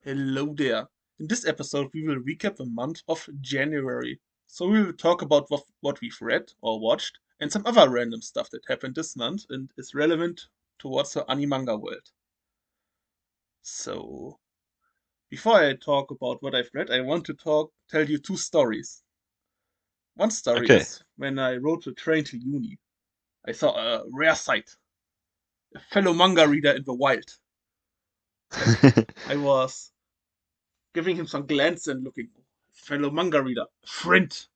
Hello there. In this episode, we will recap the month of January. So, we will talk about what we've read or watched and some other random stuff that happened this month and is relevant towards the anime-manga world. So, before I talk about what I've read, I want to tell you two stories. One story Okay. is when I rode the train to uni. I saw a rare sight, a fellow manga reader in the wild. I was giving him some glance and looking, fellow manga reader, friend.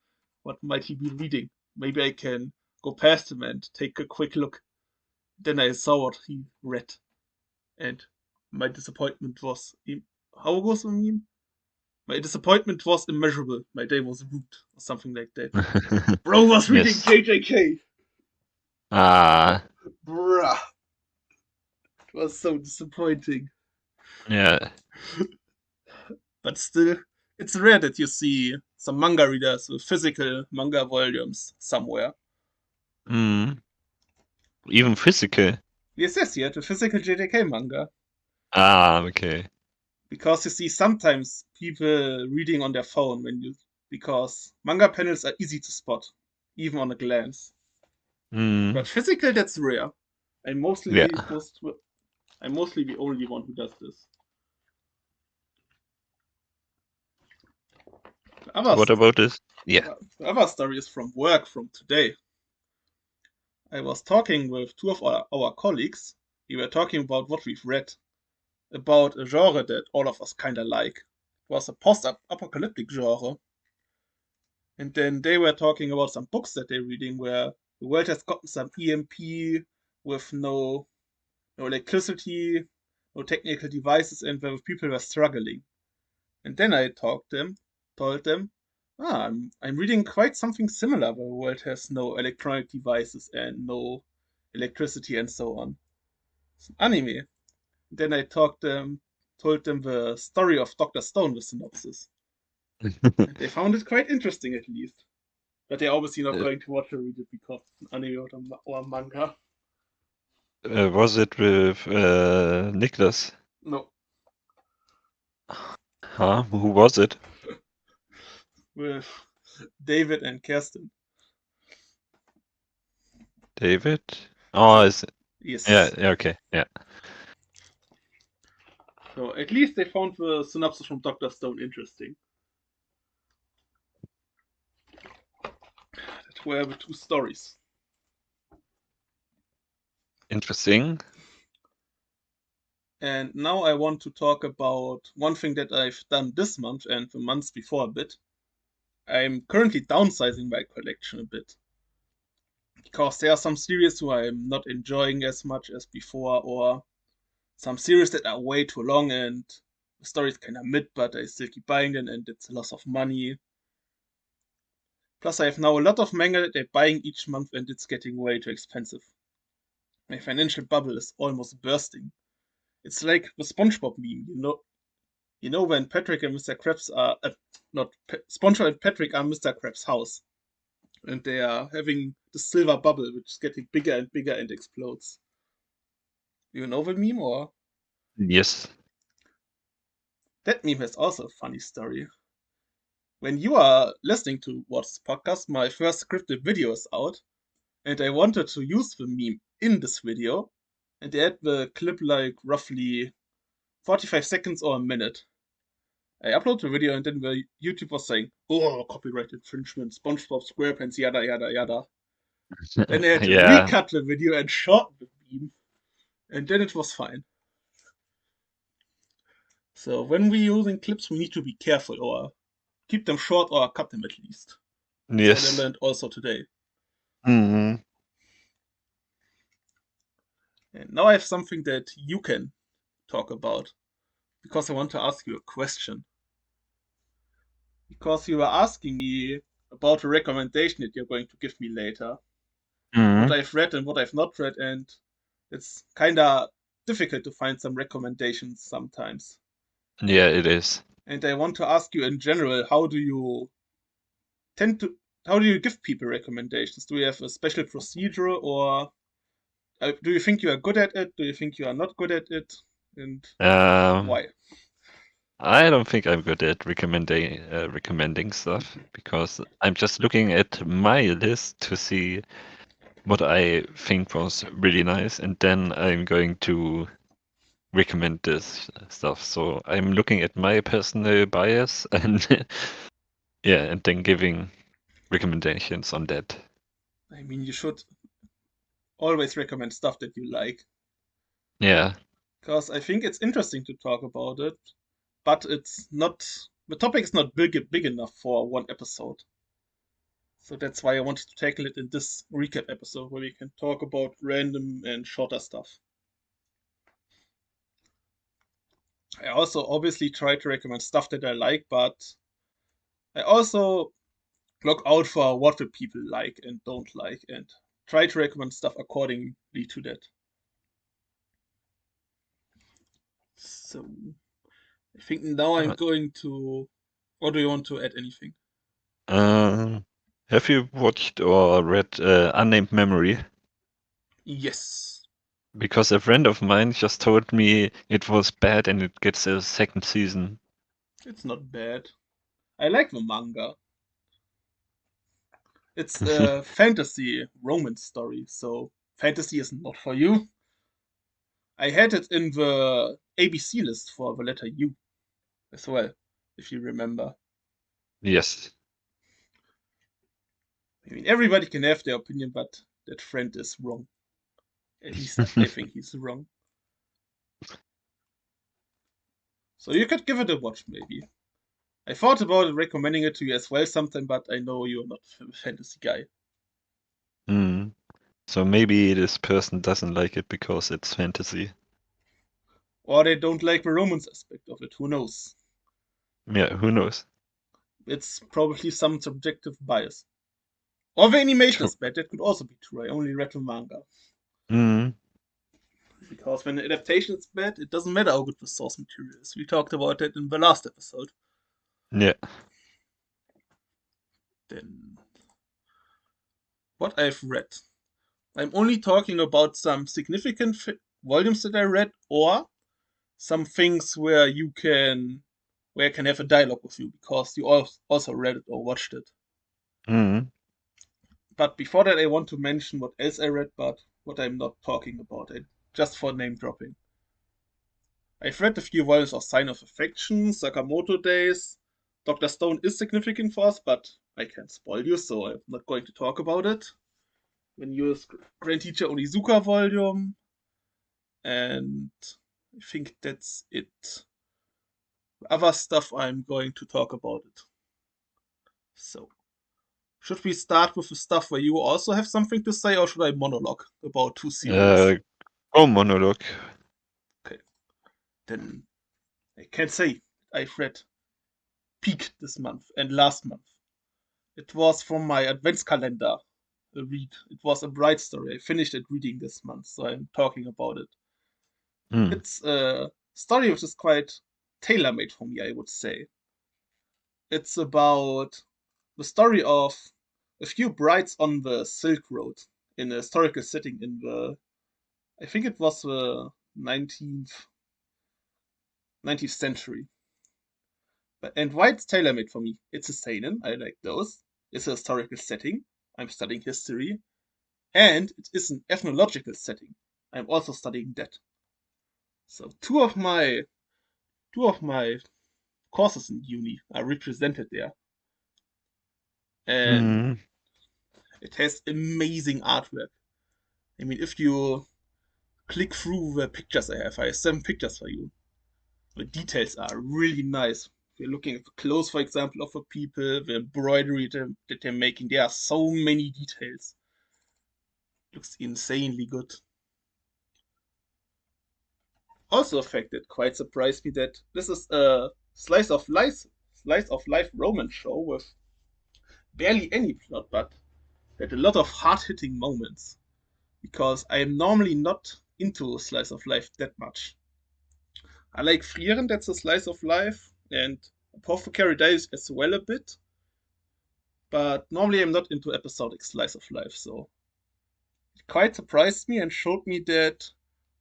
What might he be reading? Maybe I can go past him and take a quick look. Then I saw what he read, and my disappointment was. How was the meme? My disappointment was immeasurable. My day was rude, or something like that. Bro was reading Yes. JJK! Ah, Bruh. It was so disappointing. yeah. But still, it's rare that you see some manga readers with physical manga volumes somewhere. Mm. Even physical. Yes, he had a physical JJK manga. Ah, okay. Because you see sometimes people reading on their phone because manga panels are easy to spot, even on a glance. Mm. But physical, that's rare. I'm Yeah. mostly supposed to. I'm mostly the only one who does this. The other, What about this? Yeah. the other story is from work from today. I was talking with two of our colleagues. We were talking about what we've read, about a genre that all of us kinda like. It was a post-apocalyptic genre. And then they were talking about some books that they're reading where the world has gotten some EMP with no electricity, no technical devices, and where people were struggling. And then I told them, I'm reading quite something similar where the world has no electronic devices and no electricity and so on. It's an anime. Then told them the story of Dr. Stone with synopsis. And they found it quite interesting at least. But they're obviously not going to watch or read it because it's an anime or manga. Was it with Niklas? No, Huh? Who was it? with David and Kirsten. David? Oh, is it? Yeah, Yes. yeah, okay. Yeah. So at least they found the synopsis from Dr. Stone interesting. That were the two stories. Interesting. And now I want to talk about one thing that I've done this month and the months before a bit. I'm currently downsizing my collection a bit. Because there are some series who I'm not enjoying as much as before, or some series that are way too long and the story's kind of mid, but I still keep buying them and it's a loss of money. Plus, I have now a lot of manga that I'm buying each month and it's getting way too expensive. My financial bubble is almost bursting. It's like the SpongeBob meme, You know when Patrick and Mr. Krabs are not SpongeBob and Patrick are Mr. Krabs' house, and they are having the silver bubble, which is getting bigger and bigger and explodes. You know the meme, or Yes. that meme has also a funny story. When you are listening to what's podcast, my first scripted video is out, and I wanted to use the meme in this video, and I had the clip like roughly 45 seconds or a minute. I uploaded the video and then the YouTube was saying, oh, copyright infringement, SpongeBob SquarePants, yada yada yada. Then I had to Yeah. recut the video and shorten the meme, and then it was fine. So when we're using clips, we need to be careful or keep them short or cut them at least. That's what I Yes. learned also today. Mm. And now I have something that you can talk about because I want to ask you a question. Because you were asking me about a recommendation that you're going to give me later. What Mm. I've read and what I've not read, and it's kinda difficult to find some recommendations sometimes. Yeah, it is. And I want to ask you in general, tend to how do you give people recommendations? Do you have a special procedure, or do you think you are good at it? Do you think you are not good at it? And Um, why? I don't think I'm good at recommending stuff because I'm just looking at my list to see what I think was really nice, and then I'm going to recommend this stuff. So I'm looking at my personal bias and yeah, and then giving recommendations on that. I mean, you should always recommend stuff that you like, Yeah. because I think it's interesting to talk about it, but it's not, the topic is not big enough for one episode. So that's why I wanted to tackle it in this recap episode where we can talk about random and shorter stuff. I also obviously try to recommend stuff that I like, but I also look out for what the people like and don't like and try to recommend stuff accordingly to that. So I think now I'm Uh, going to. Or do you want to add anything? uh, have you watched or read Unnamed Memory? Yes, Because a friend of mine just told me it was bad and it gets a second season. it's not bad. I like the manga. It's a fantasy romance story, so fantasy is not for you. I had it in the ABC list for the letter U as well, if you remember. Yes. I mean, everybody can have their opinion, but that friend is wrong. At least I think he's wrong. So you could give it a watch, maybe. I thought about recommending it to you as well sometime, but I know you're not a fantasy guy. Mm. So maybe this person doesn't like it because it's fantasy. Or they don't like the romance aspect of it, who knows? Yeah, who knows? It's probably some subjective bias. Or the animation True. is bad, that could also be true. I only read the manga. Mm. Because when the adaptation is bad, it doesn't matter how good the source material is. We talked about that in the last episode. Yeah. Then, what I've read. I'm only talking about some significant volumes that I read, or some things where I can have a dialogue with you because you also read it or watched it. Mm. But before that, I want to mention what else I read, but what I'm not talking about. Just for name dropping. I've read a few volumes of Sign of Affection, Sakamoto Days. Dr. Stone is significant for us, but I can't spoil you, so I'm not going to talk about it. When you Grand Teacher Onizuka volume, and I think that's it. Other stuff I'm going to talk about it. So, should we start with the stuff where you also have something to say, or should I monologue about two series? Uh, Go monologue. Okay, then I can say I've read Peak this month and last month. It was from my advents calendar a read. It was a bright story. I finished it reading this month, so I'm talking about it. Mm. It's a story which is quite tailor made for me, I would say. It's about the story of a few brides on the Silk Road in a historical setting in I think it was the 19th century. And why it's tailor made for me? It's a seinen, I like those. It's a historical setting. I'm studying history. And it is an ethnological setting. I'm also studying that. So two of my courses in uni are represented there. And Mm. it has amazing artwork. I mean, if you click through the pictures I have 7 pictures for you. The details are really nice. If you're looking at the clothes, for example, of the people, the embroidery that they're making, there are so many details. Looks insanely good. Also, a fact that quite surprised me that this is a slice of life romance show with barely any plot, but that a lot of hard-hitting moments. Because I am normally not into slice of life that much. I like Frieren, that's a slice of life, and Apothecary Diaries as well a bit, but normally I'm not into episodic slice of life, so it quite surprised me and showed me that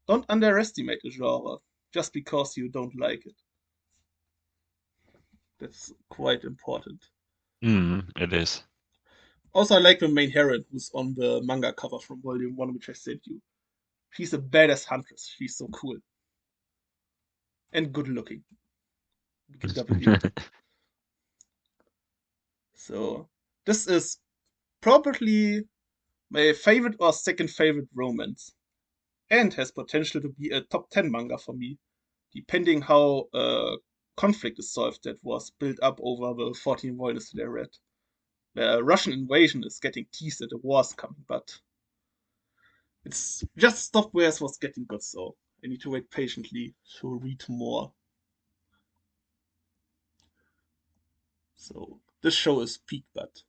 don't underestimate a genre just because you don't like it. That's quite important. It is. Also, I like the main heroine who's on the manga cover from Volume 1, which I sent you. She's a badass huntress. She's so cool. And good looking. BKW. So, this is probably my favorite or second favorite romance. And has potential to be a top 10 manga for me, depending how conflict is solved that was built up over the 14 volumes that I read. The Russian invasion is getting teased that the war's coming, but it's just stopped where it was getting good, so I need to wait patiently to read more. So this show is peak, but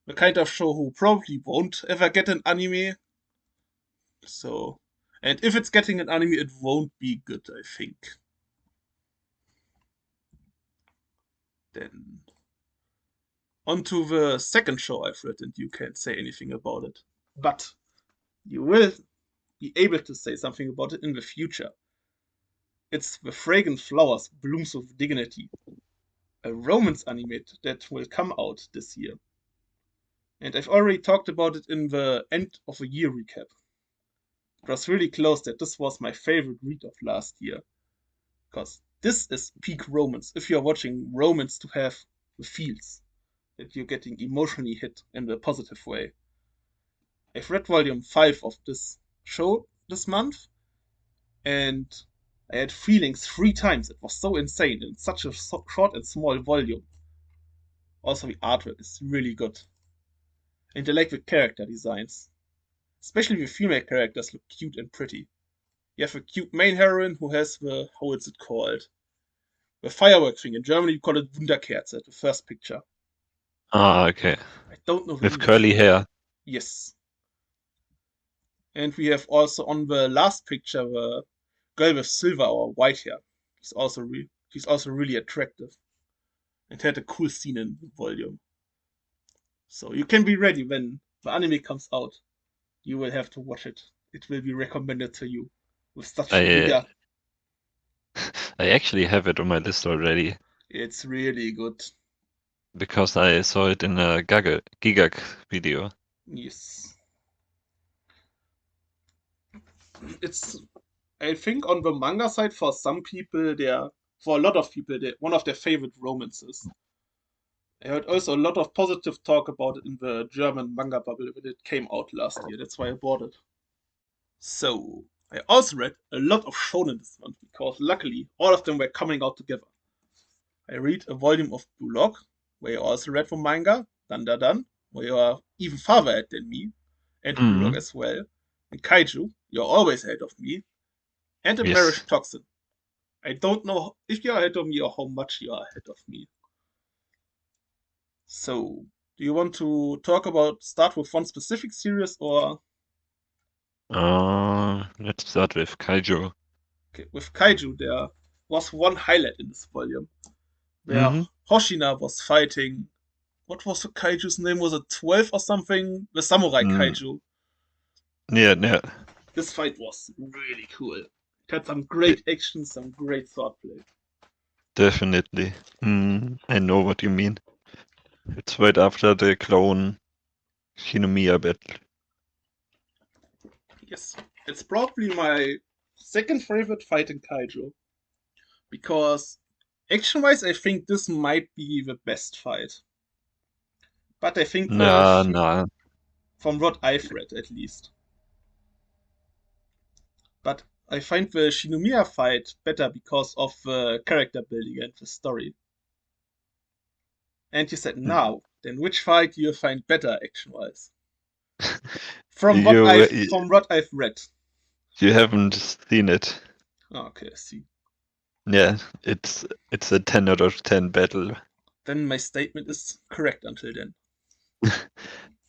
the kind of show who probably won't ever get an anime. So, and if it's getting an anime, it won't be good, I think. Then onto the second show I've read, and you can't say anything about it. But you will be able to say something about it in the future. It's The Fragrant Flowers Blooms of Dignity, a romance anime that will come out this year. And I've already talked about it in the end of the year recap. It was really close that this was my favorite read of last year. Because this is peak romance. If you're watching romance to have the feels that you're getting emotionally hit in a positive way. I've read volume 5 of this show this month, and I had feelings 3 times. It was so insane in such a short and small volume. Also, the artwork is really good. And I like the character designs. Especially the female characters look cute and pretty. You have a cute main heroine who has the, how is it called? The firework thing. In Germany, you call it Wunderkerze, the first picture. Ah, okay. I don't know the With English curly word. hair. Yes. And we have also on the last picture the girl with silver or white hair. She's also really attractive and had a cool scene in the volume. So you can be ready when the anime comes out. You will have to watch it. It will be recommended to you with such I vigor. I actually have it on my list already It's really good. because I saw it in a Gigak video. Yes. It's I think on the manga side for some people for a lot of people one of their favorite romances. I heard also a lot of positive talk about it in the German manga bubble when it came out last year. That's why I bought it. So, I also read a lot of shonen this month because luckily all of them were coming out together. I read a volume of Blue Lock, where I also read from manga, Dan, where you are even farther ahead than me, and Blue Lock Mm, as well. And Kaiju, you're always ahead of me, and a yes. Marriage Toxin. I don't know if you're ahead of me or how much you are ahead of me. So, do you want to start with one specific series or Let's start with Kaiju. okay, with Kaiju? There was one highlight in this volume where Mm-hmm. Hoshina was fighting. What was the Kaiju's name? Was it 12 or something? The Samurai Mm, Kaiju. yeah, yeah, This fight was really cool. It had some de- great action, some great swordplay. definitely. I know what you mean. It's right after the clone Shinomiya battle. Yes, it's probably my second favorite fight in Kaiju because action-wise, I think this might be the best fight. But I think Nah, nah. from what I've read at least. But I find the Shinomiya fight better because of the character building and the story. And you said now, then which fight do you find better action-wise? You From what I've read. you haven't seen it. Okay, I see. Yeah, it's a 10 out of 10 battle. Then my statement is correct until then.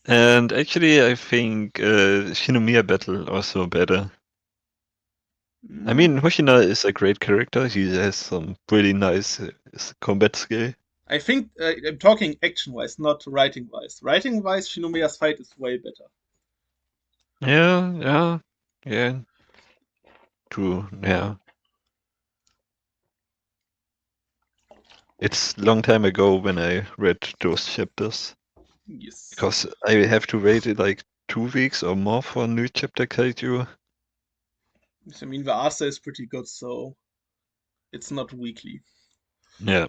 And actually, I think Shinomiya battle also better. I Mm, mean, Hoshina is a great character. He has some pretty nice combat skill. I think I'm talking action-wise, not writing-wise. Writing-wise, Shinomiya's fight is way better. Yeah, yeah, yeah. True. Yeah. It's a long time ago when I read those chapters Yes. because I have to wait like 2 weeks or more for a new chapter kaiju. Yes, I mean, the Asa is pretty good, so it's not weekly. Yeah,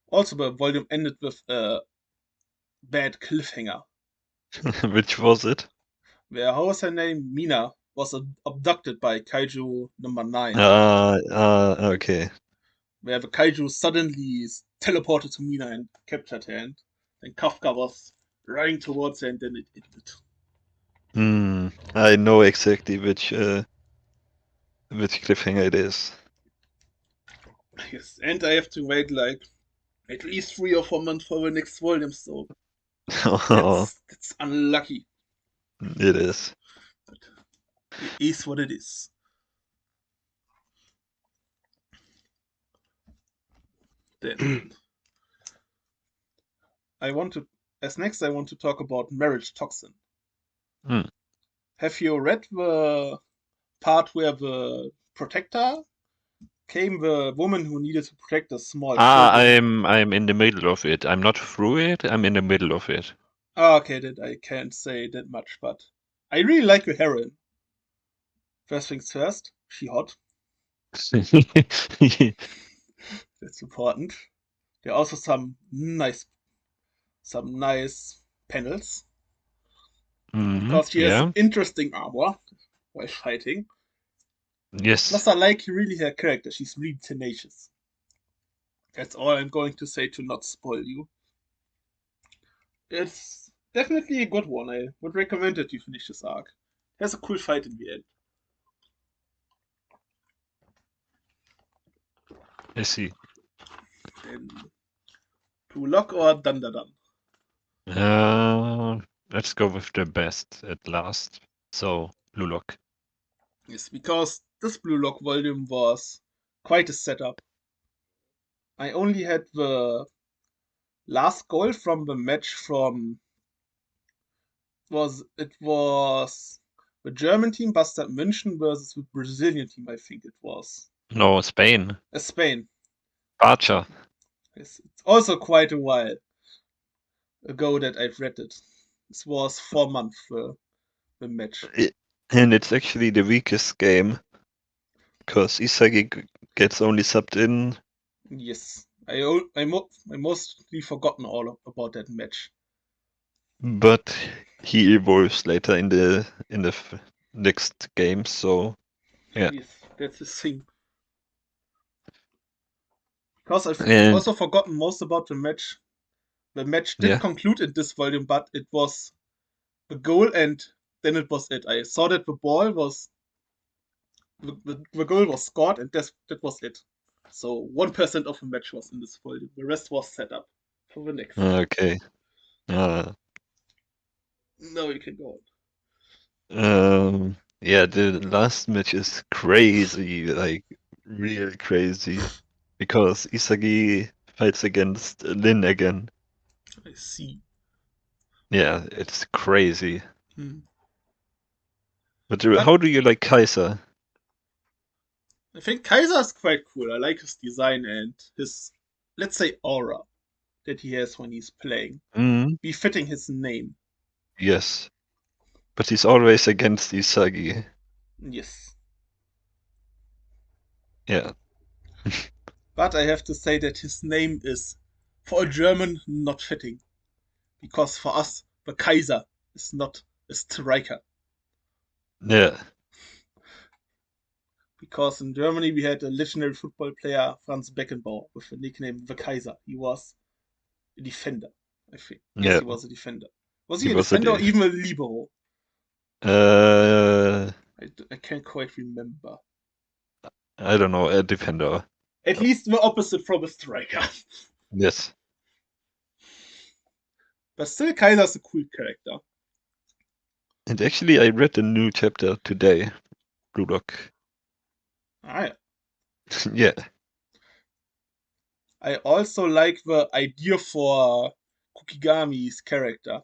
Also, the volume ended with a bad cliffhanger, which was it? where, how was her name? Mina was abducted by Kaiju number 9, Okay. where the Kaiju suddenly teleported to Mina and captured her, and then Kafka was running towards her, and then it ended. I know exactly which cliffhanger it is. Yes, and I have to wait like at least 3 or 4 months for the next volume, so that's unlucky. It is. But it is what it is. Then I want to, as next, I want to talk about Marriage Toxin. Hmm. Have you read the part where the protector came, the woman who needed to protect the small children? I'm in the middle of it. I'm not through it. I'm in the middle of it. Okay, that I can't say that much, but I really like the heroine. First things first, she hot. That's important. There are also some nice panels because she has Yeah. interesting armor while fighting. Yes. Plus, I like really her character. She's really tenacious. That's all I'm going to say to not spoil you. It's definitely a good one. I would recommend that you finish this arc. Has a cool fight in the end. I see. Then to lock or dun dun dun. Uh, let's go with the best at last. So, Blue Lock. Yes, because this Blue Lock volume was quite a setup. I only had the last goal from the match from it was the German team Bastard München versus the Brazilian team, I think it was. No, Spain. Spain. Archer. It's also quite a while ago that I've read it. This was 4 months for the match. And it's actually the weakest game because Isagi gets only subbed in. Yes, I mostly forgotten all about that match. But he evolves later in the next game, so yeah. Yes, that's the thing. Because I've And also forgotten most about the match. The match did yeah, conclude in this volume, but it was the goal, and then it was it. I saw that the goal was scored, and that was it. So 1% of the match was in this volume. The rest was set up for the next. okay. Uh, Now you can go yeah, the last match is crazy, like real crazy, because Isagi fights against Lin again. on. I see. Yeah, it's crazy. Hmm. But But how do you like Kaiser? I think Kaiser is quite cool. I like his design and his, let's say, aura that he has when he's playing, Mm, befitting his name. yes, but he's always against Isagi. Yes. Yeah, But I have to say that his name is, for a German, not fitting. Because for us, the Kaiser is not a striker. yeah, Because in Germany we had a legendary football player, Franz Beckenbauer, with the nickname the Kaiser. He was a defender, I think. Yes, yeah. he was a defender. Was He he a was a defender or D. even a libero? Uh, I can't quite remember. I don't know, a defender. At least the opposite from a striker. Yes. But still, Kaiser's a cool character. And actually, I read the new chapter today, Blue Lock. Ah, yeah. Yeah. I also like the idea for Kukigami's character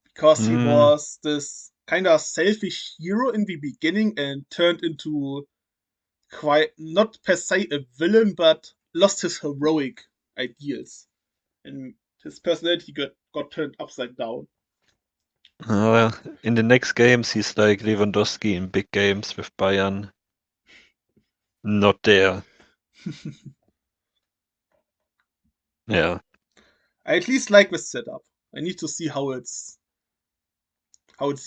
because he Mm, was this kind of selfish hero in the beginning and turned into quite not per se a villain, but lost his heroic ideals, and his personality got turned upside down. Uh, in the next games, he's like Lewandowski in big games with Bayern. Not there. Yeah, I at least like this setup. I need to see how it's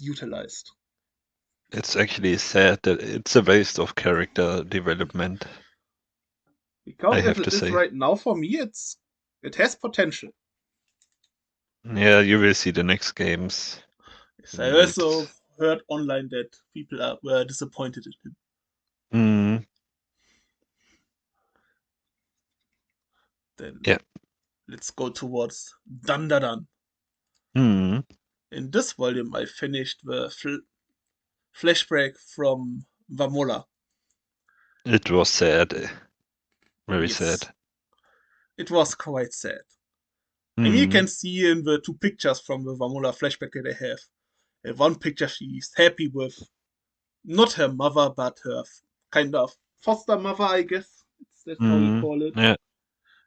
utilized. it's actually sad that it's a waste of character development, I Because if have it to is say. right now for me, it has potential. Yeah, you will see the next games. Yes, I also It's heard online that were disappointed in him. mm, Then yeah. let's go towards Dun Dun Dun. Mm, In this volume, I finished the flashback from Vamola. it was sad, very Yes, sad. it was quite sad. I mean, you Mm, can see in the two pictures from the Vamola flashback that I have. In one picture, she's happy with not her mother, but her kind of foster mother, I guess. That's how you call it. yeah.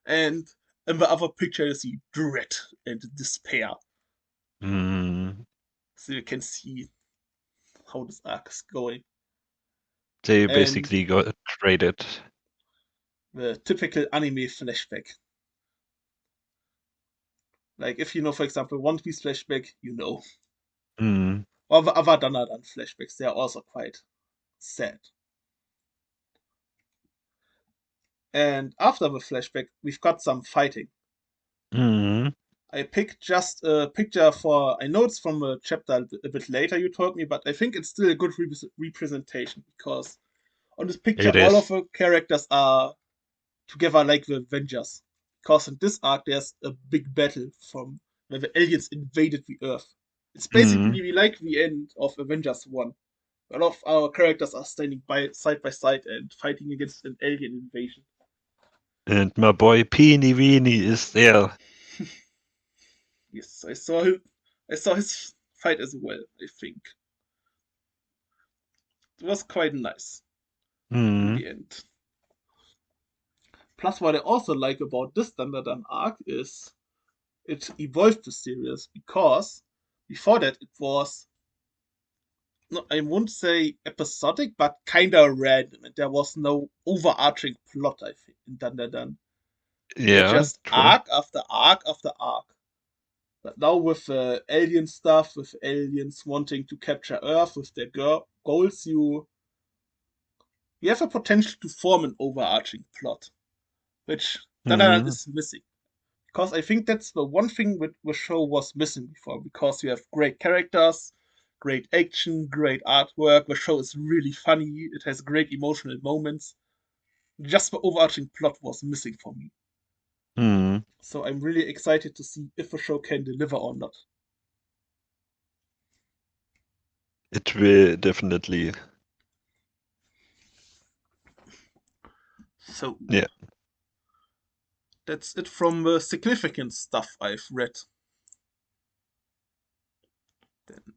And in the other picture, you see dread and despair. Mm, So you can see how this arc is going. they And basically got traded. the typical anime flashback. Like if you know, for example, One Piece flashback, you know. Mm, Or the other Danadan flashbacks, they are also quite sad. And after the flashback, we've got some fighting. mm, I picked just a picture for. I know it's from a chapter a bit later you told me, but I think it's still a good representation because on this picture, it all of is. the characters are together like the Avengers. Because in this arc, there's a big battle from where the aliens invaded the Earth. It's Mm, basically like the end of Avengers 1. A lot of our characters are standing by side and fighting against an alien invasion. and my boy Peeny Weeny is there. Yes, I saw his fight as well, I think. It was quite nice in Mm, the end. Plus, what I also like about this Dandadan arc is it evolved the series because before that it was, no, I won't say episodic, but kinda random. And there was no overarching plot, I think, in Dandadan. It was yeah, just true. arc after arc after arc. But now with alien stuff, with aliens wanting to capture Earth with their goals, you have a potential to form an overarching plot, which Dandadan Mm, is missing. Because I think that's the one thing the show was missing before. Because you have great characters, great action, great artwork. The show is really funny. It has great emotional moments. Just the overarching plot was missing for me. mm, So I'm really excited to see if the show can deliver or not. it will definitely. So Yeah. that's it from the significant stuff I've read. Then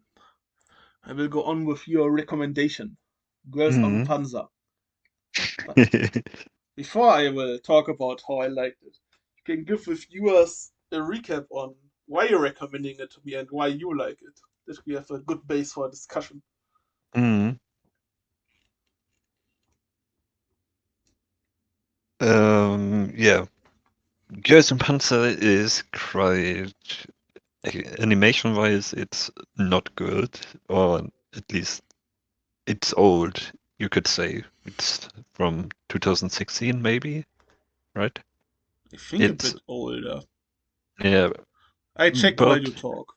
I will go on with your recommendation, Girls on Mm. Panzer. But before I will talk about how I liked it, you can give the viewers a recap on why you're recommending it to me and why you like it. That we have a good base for a discussion. Mm. Yeah. Girls in Panzer is quite animation wise, it's not good, or at least it's old, you could say. It's from 2016, maybe, right? I think a It's, bit older. yeah, I check while you but talk.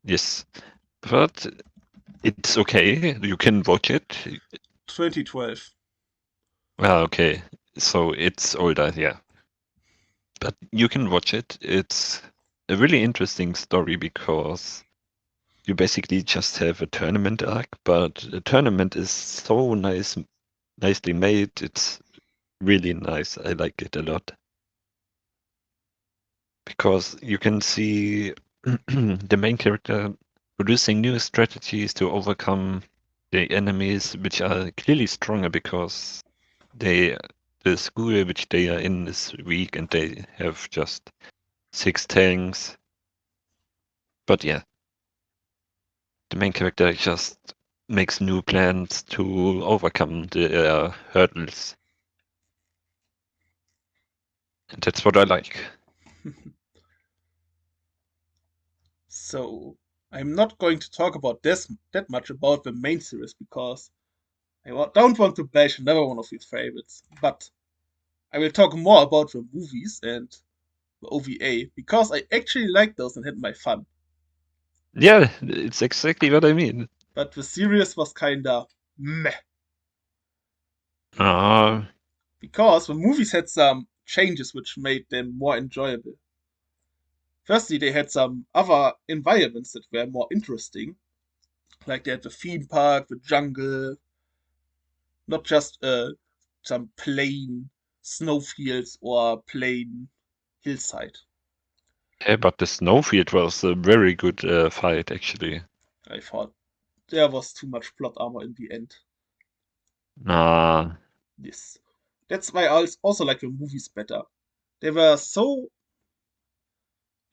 yes, but it's okay. You can watch it. 2012. Well, okay, so it's older, yeah, but you can watch it. It's a really interesting story because you basically just have a tournament arc, but the tournament is so nicely made. It's really nice. I like it a lot because you can see the main character producing new strategies to overcome the enemies, which are clearly stronger because they the school which they are in this week, and they have just 6 tanks. But yeah, the main character just makes new plans to overcome the hurdles. And that's what I like. So I'm not going to talk about this that much about the main series because don't want to bash another one of his favorites, but I will talk more about the movies and the OVA because I actually liked those and had my fun. Yeah, it's exactly what I mean. But the series was kinda meh Ah, because the movies had some changes which made them more enjoyable. Firstly, they had some other environments that were more interesting, like they had the theme park, the jungle, not just some plain snowfields or plain hillside. yeah, but the snowfield was a very good fight, actually. I thought there was too much plot armor in the end. Ah, This. That's why I also like the movies better. They were so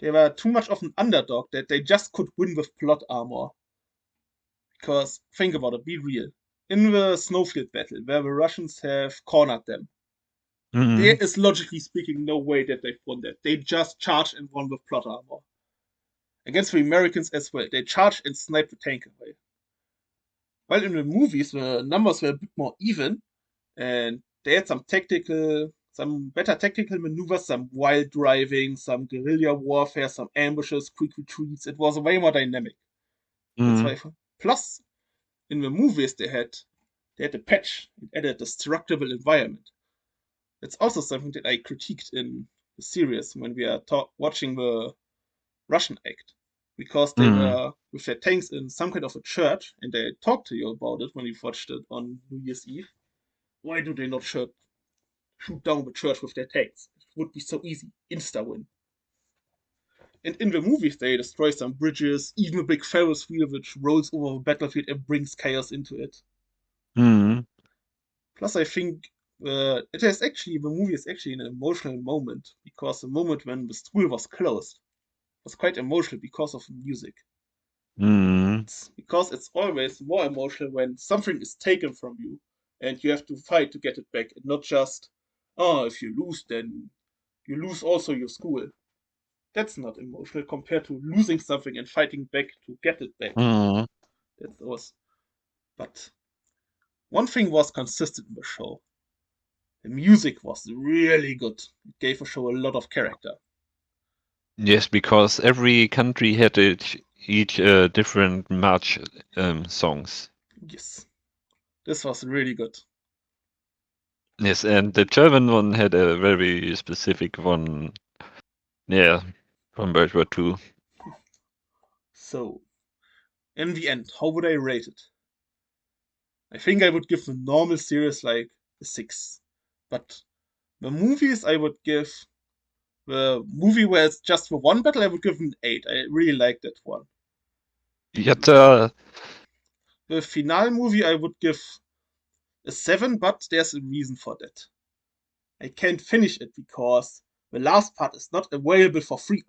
they were too much of an underdog that they just could win with plot armor. Because think about it, be real. In the snowfield battle, where the Russians have cornered them, there mm, is logically speaking no way that they've won that. They just charged and won with plot armor. Against the Americans as well, they charged and sniped the tank away. While in the movies, the numbers were a bit more even, and they had some better tactical maneuvers, some wild driving, some guerrilla warfare, some ambushes, quick retreats. It was way more dynamic. That's why. mm, Plus, in the movies, they had a patch. It added a destructible environment. That's also something that I critiqued in the series when we are watching the Russian act, because they mm, were with their tanks in some kind of a church, and they talked to you about it when you watched it on New Year's Eve. Why do they not shoot down the church with their tanks? It would be so easy, insta win. And in the movies, they destroy some bridges, even a big Ferris wheel which rolls over the battlefield and brings chaos into it. mm, Plus, I think the movie is actually an emotional moment because the moment when the school was closed was quite emotional because of the music. mm, Because it's always more emotional when something is taken from you and you have to fight to get it back, and not just, oh, if you lose, then you lose also your school. That's not emotional compared to losing something and fighting back to get it back. mm. That's was. But one thing was consistent in the show. The music was really good. It gave the show a lot of character. Yes, because every country had each different march songs. Yes, this was really good. Yes, and the German one had a very specific one. Yeah, from World War II. So, in the end, how would I rate it? I think I would give the normal series like a 6. But the movies, I would give the movie where it's just for one battle, I would give an 8. I really like that one. Yet, The finale movie, I would give a 7, but there's a reason for that. I can't finish it because the last part is not available for free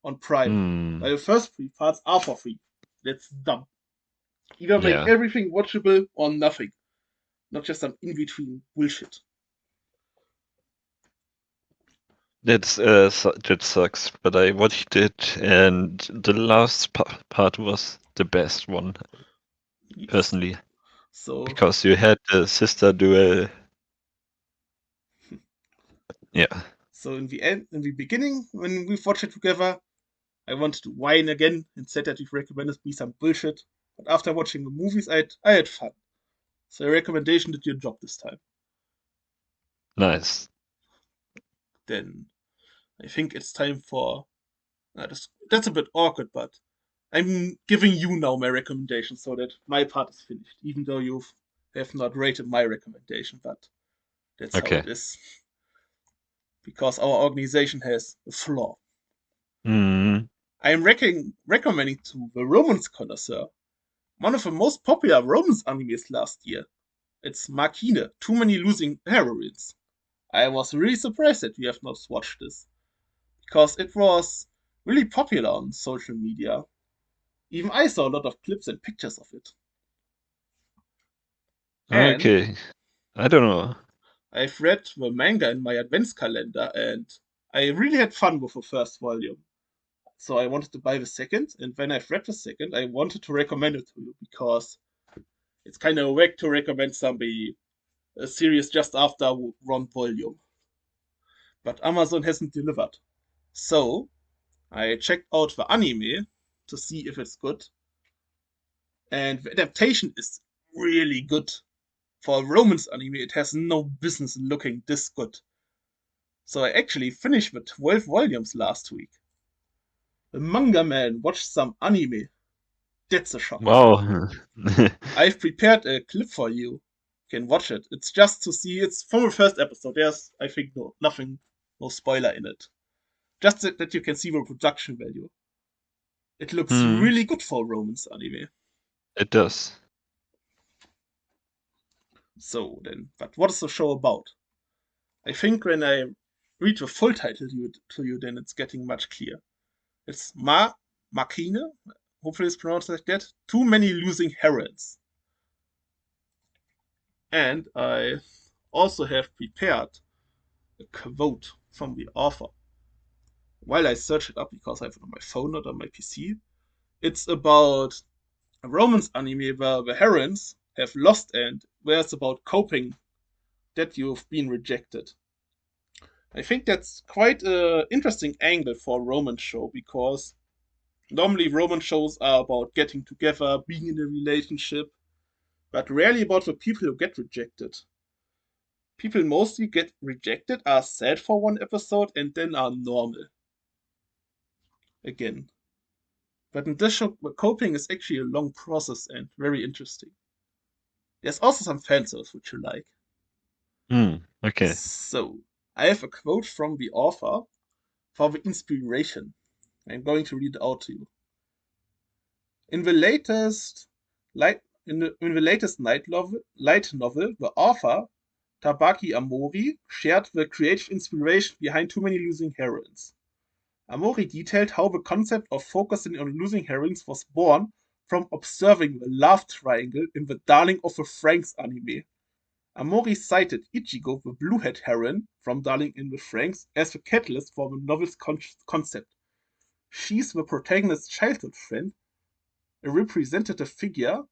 on Prime. mm, While the first 3 parts are for free. That's dumb. Either make yeah, everything watchable or nothing, not just some in between bullshit. that sucks. But I watched it, and the last part was the best one, Yes. personally, So, because you had the sister duel. Yeah, so in the beginning, when we watched it together, I wanted to whine again and said that you've recommended me some bullshit. But after watching the movies, I had fun. So a recommendation did your job this time. nice. Then I think it's time for that's a bit awkward, but I'm giving you now my recommendation so that my part is finished, even though you have not rated my recommendation, but that's how Okay. it is. Because our organization has a flaw. Mm, I am recommending to the Romance connoisseur one of the most popular romance animes last year. It's Makine, Too Many Losing Heroines. I was really surprised that you have not watched this because it was really popular on social media. Even I saw a lot of clips and pictures of it. And Okay. I don't know. I've read the manga in my advents calendar and I really had fun with the first volume. So I wanted to buy the second, and when I've read the second, I wanted to recommend it to you because it's kind of weird to recommend somebody a series just after one volume. But Amazon hasn't delivered. So I checked out the anime to see if it's good, and the adaptation is really good. For a romance anime, it has no business looking this good. So I actually finished the 12 volumes last week. The manga man watched some anime. That's a shock. Wow. I've prepared a clip for you. You can watch it. It's just to see. It's from the first episode. There's, I think, no nothing, no spoiler in it. Just that you can see the production value. It looks Hmm. really good for romance anime. It does. So then, but what is the show about? I think when I read the full title to you, then it's getting much clearer. It's Makine, hopefully it's pronounced like that. Too many losing herons. And I also have prepared a quote from the author. While I search it up because I have it on my phone, not on my PC, it's about a romance anime where the herons have lost and where it's about coping that you've been rejected. I think that's quite an interesting angle for a romance show because normally romance shows are about getting together, being in a relationship, but rarely about the people who get rejected. People mostly get rejected, are sad for one episode, and then are normal again. But in this show, coping is actually a long process and very interesting. There's also some fan service which you like. Hmm. Okay. So, I have a quote from the author for the inspiration. I'm going to read it out to you. In the latest in the latest light novel, the author Tabaki Amori shared the creative inspiration behind Too Many Losing Heroines. Amori detailed how the concept of focusing on losing heroines was born from observing the love triangle in the Darling of the Franxx anime. Amori cited Ichigo, the blue-haired heroine from Darling in the Franxx, as the catalyst for the novel's concept. She's the protagonist's childhood friend, a representative figure,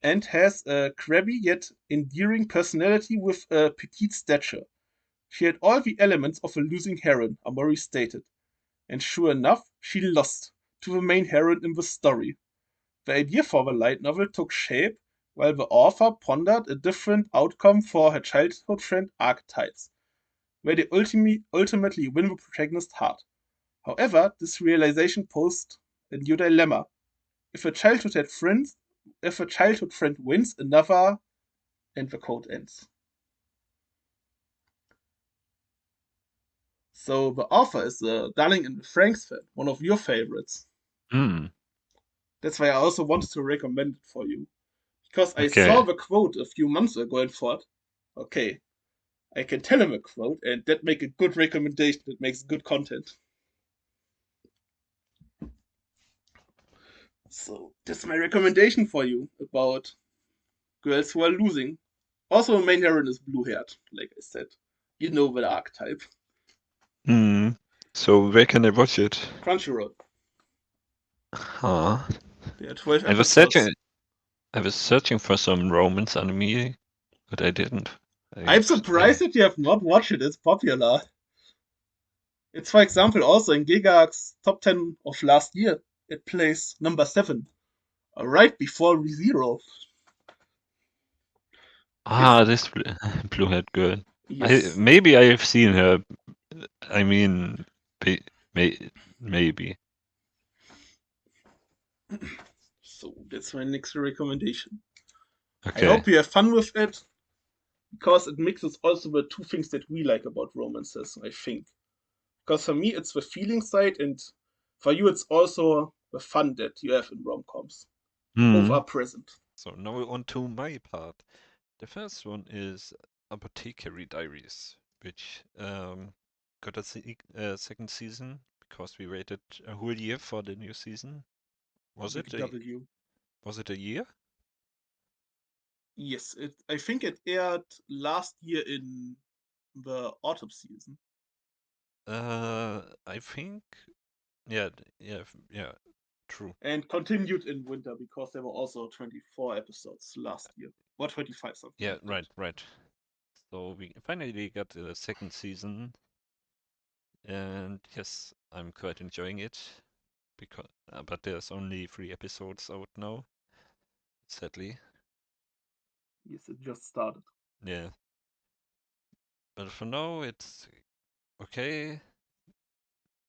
and has a crabby yet endearing personality with a petite stature. She had all the elements of a losing heroine, Amori stated. And sure enough, she lost to the main heroine in the story. The idea for the light novel took shape while the author pondered a different outcome for her childhood friend archetypes, where they ultimately win the protagonist's heart. However, this realization posed a new dilemma. If a childhood had friends, if a childhood friend wins, another, and the quote ends. So the author is the Darling in the Franxx fan, one of your favorites. Hmm. That's why I also wanted to recommend it for you. Because I saw Okay. the quote a few months ago and thought, okay, I can tell him a quote and that make a good recommendation that makes good content. So that's my recommendation for you about girls who are losing. Also, the main heroine is blue haired, like I said. You know the archetype. Hmm. So where can I watch it? Crunchyroll. Huh. There are 12 I was episodes. searching. I was searching for some romance anime, but I didn't. I'm surprised that you have not watched it. It's popular. It's, for example, also in Gigak's top 10 of last year. It plays number 7, right before ReZero. It's, This blue-haired girl. I yes. maybe I have seen her. I mean, may, may, maybe. So that's my next recommendation. I Okay. hope you have fun with it because it mixes also the two things that we like about romances, I think. Because for me, it's the feeling side, and for you, it's also the fun that you have in rom coms. Both Hmm. are present. So now on to my part. The first one is Apothecary Diaries, which got a second season because we waited a whole year for the new season. Was Big it a W. was it a year? Yes, I think it aired last year in the autumn season I think yeah, yeah, true. and continued in winter because there were also 24 episodes last year, or 25, something Yeah, like that. right. So we finally got the second season, and yes, I'm quite enjoying it because but there's only 3 episodes out now, sadly. Yes, it just started. Yeah, but for now it's okay.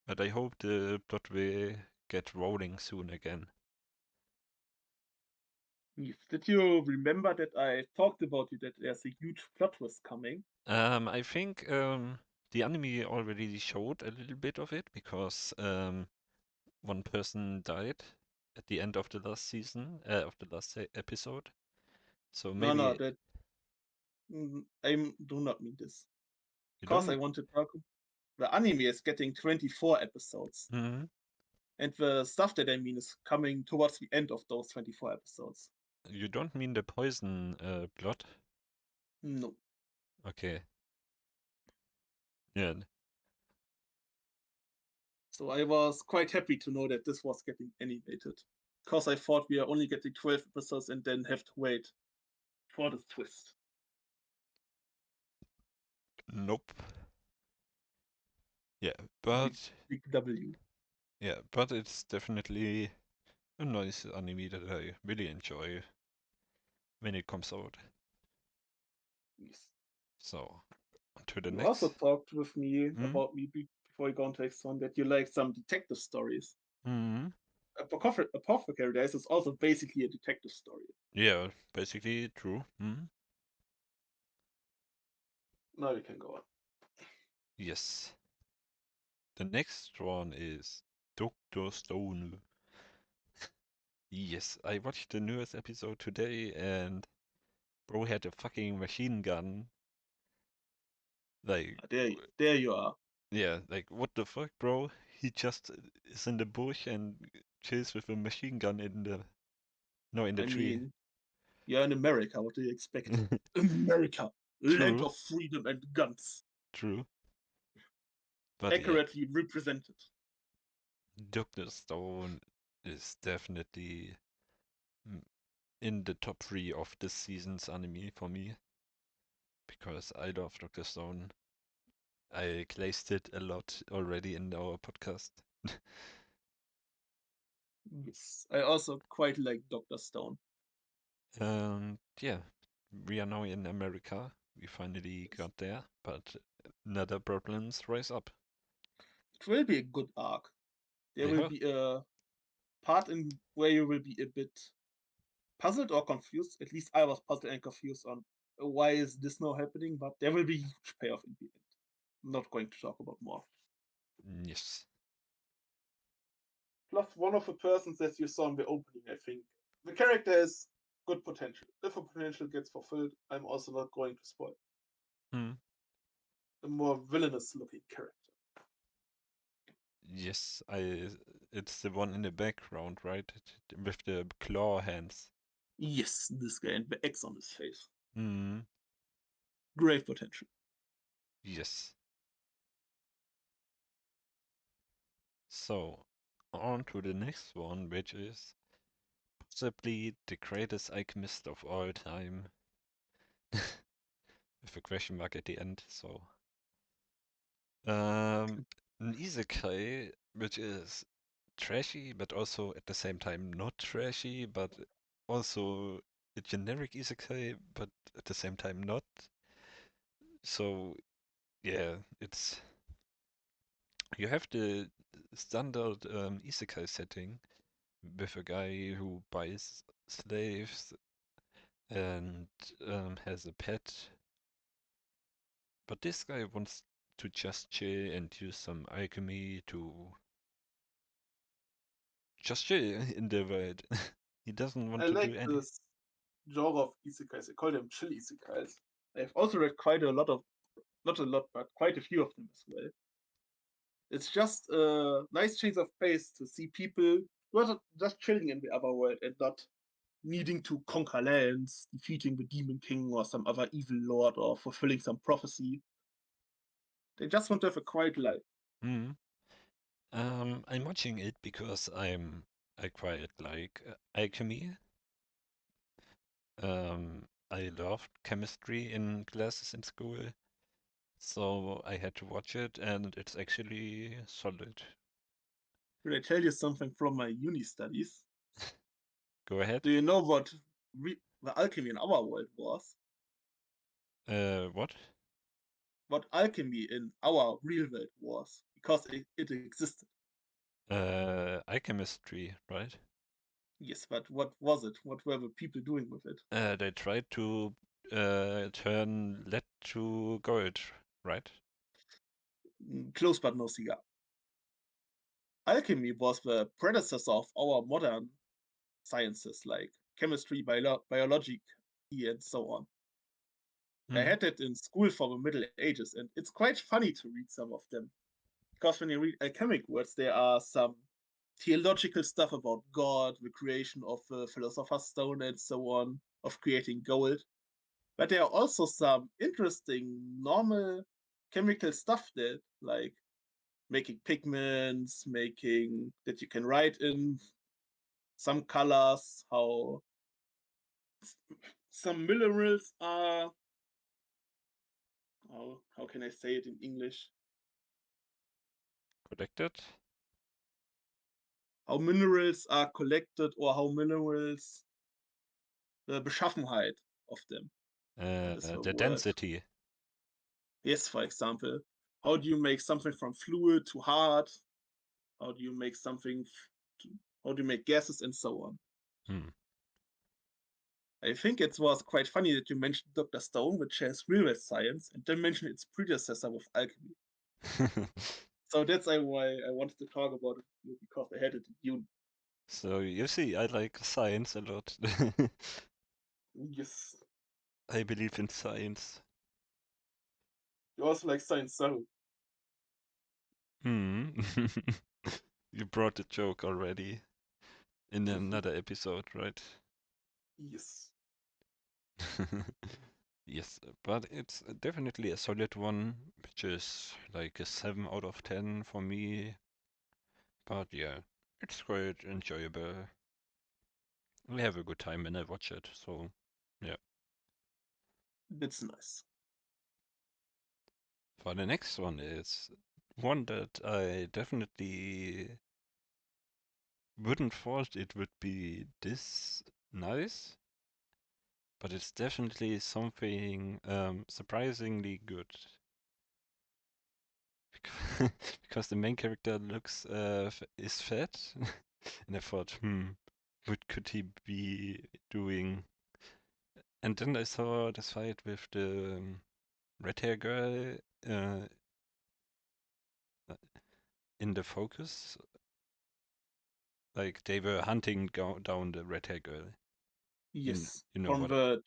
But I hope the plot will get rolling soon again. Yes. Did you remember that I talked about it that there's a huge plot twist coming? I think the anime already showed a little bit of it because one person died at the end of the last season, of the last episode. So No, no, maybe that I do not mean this. you Because I don't. want to talk. The anime is getting 24 episodes, Mhm. and the stuff that I mean is coming towards the end of those 24 episodes. You don't mean the poison plot? No. Okay. Yeah. So I was quite happy to know that this was getting animated. Because I thought we are only getting 12 episodes and then have to wait for this twist. Nope. Yeah, Big, but big W. it's definitely a nice anime that I really enjoy when it comes out. Yes. So, on to the You also next. talked with me Hmm? about me before you go on to next one that you like some detective stories. Hmm? Apothecary Diaries is also basically a detective story. Yeah, basically true. Hmm? Now we can go on. Yes. The next one is Dr. Stone. Yes, I watched the newest episode today and bro had a fucking machine gun. Like, There you are. yeah, like what the fuck, bro? He just is in the bush and chills with a machine gun in the no in the I tree. mean, you're in America. What do you expect? America, land True, of freedom and guns, true. But yeah, accurately represented. Dr. Stone is definitely mm, in the top 3 of this season's anime for me because I love Dr. Stone. I glazed it a lot already in our podcast. Yes, I also quite like Doctor Stone. And yeah, we are now in America. We finally Yes. got there, but another problems rise up. It will be a good arc. There I will hope. be a part in where you will be a bit puzzled or confused. At least I was puzzled and confused on why is this now happening, but there will be huge payoff in the end. I'm not going to talk about more. Yes. Plus, one of the persons that you saw in the opening, I think the character has good potential. If the potential gets fulfilled, I'm also not going to spoil. Hmm. A more villainous looking character. Yes, it's the one in the background, right? With the claw hands. Yes, this guy and the X on his face. Hmm. Great potential. Yes. So, on to the next one, which is possibly the greatest alchemist of all time, with a question mark at the end. So, um, an isekai, which is trashy, but also at the same time not trashy, but also a generic isekai, but at the same time not. So yeah, it's you have the standard isekai setting with a guy who buys slaves and has a pet, but this guy wants to just chill and use some alchemy to just chill in the world. He doesn't want I to do like any. this genre of isekais. I call them chill isekais. I've also read quite a lot of, not a lot, but quite a few of them as well. It's just a nice change of pace to see people who are just chilling in the other world and not needing to conquer lands, defeating the Demon King or some other evil lord, or fulfilling some prophecy. They just want to have a quiet life. Hmm. I'm watching it because I quite like alchemy. I loved chemistry in classes in school, so I had to watch it, and it's actually solid. Will I tell you something from my uni studies? Go ahead. Do you know what the alchemy in our world was? What? What alchemy in our real world was? Because it existed. Alchemistry, right? Yes, but what was it? What were the people doing with it? They tried to turn lead to gold, right? Close but no cigar. Alchemy was the predecessor of our modern sciences like chemistry, biology, and so on. I Hmm. had it in school for the Middle Ages, and it's quite funny to read some of them. Because when you read alchemic words, there are some theological stuff about God, the creation of the Philosopher's Stone, and so on, of creating gold. But there are also some interesting, normal chemical stuff that, like making pigments, making that you can write in some colors, how some minerals are, how can I say it in English? Collected? How minerals are collected, or how minerals, the Beschaffenheit of them. What is the The word? density. Yes, for example, how do you make something from fluid to hard? How do you make something? How do you make gases and so on? Hmm. I think it was quite funny that you mentioned Dr. Stone, which has real science, and then mentioned its predecessor with alchemy. So that's why I wanted to talk about it because I had it in June. So you see, I like science a lot. Yes, I believe in science. you also like science, so Hmm. You brought the joke already in another episode, right? yes. Yes, but it's definitely a solid one, which is like a 7 out of 10 for me. But yeah, it's quite enjoyable. I have a good time when I watch it, so yeah. That's nice. For the next one is one that I definitely wouldn't thought it would be this nice, but it's definitely something surprisingly good. Because, because the main character looks is fat, and I thought, what could he be doing? And then I saw this fight with the red hair girl uh, in the focus. Like they were hunting down the red hair girl. Yes, You know from what? the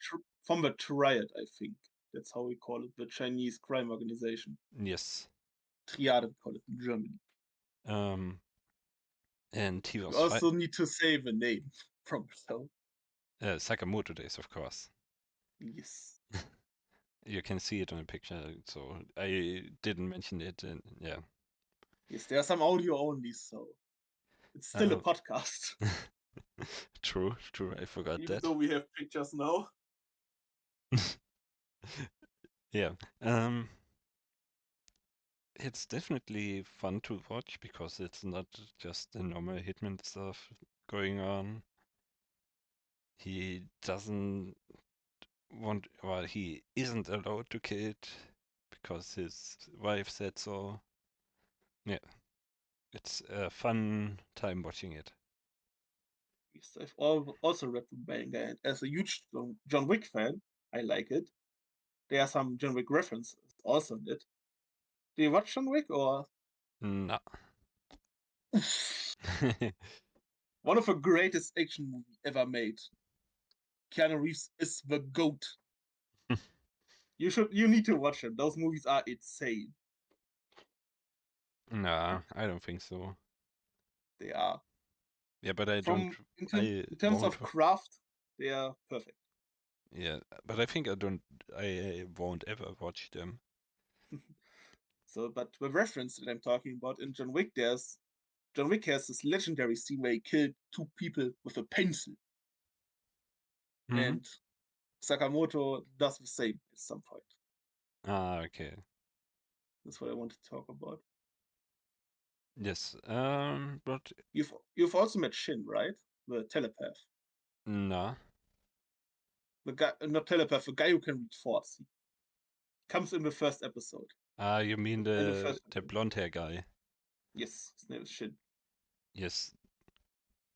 Triad, I think that's how we call it, the Chinese crime organization. Yes. Triad, we call it in Germany. Um, and he You was also need to say the name from so. Sakamoto days, of course. Yes, You can see it on the picture, so I didn't mention it, and yeah. yes, there are some audio only, so it's still a Um, podcast, true, I forgot even though that. we have pictures now. Yeah. It's definitely fun to watch because it's not just the normal Hitman stuff going on. He doesn't well, he isn't allowed to kill it because his wife said so. Yeah, it's a fun time watching it. Yes, I've also read the manga, and as a huge John Wick fan, I like it. There are some John Wick references also in it. Do you watch John Wick or? No. One of the greatest action movie ever made. Keanu Reeves is the goat. You need to watch them. Those movies are insane. Nah, I don't think so. They are. Yeah, but I don't. From I in terms won't. of craft, they are perfect. Yeah, but I think I don't. I won't ever watch them. So, but the reference that I'm talking about in John Wick, John Wick has this legendary scene where he killed two people with a pencil, Hmm. and Sakamoto does the same at some point. Ah, okay. That's what I want to talk about. Yes. But You've also met Shin, right? The telepath. nah. The guy, not telepath, the guy who can read thoughts. He comes in the first episode. Ah, you mean In the the first. blonde hair guy? Yes, his name is Shin. Yes.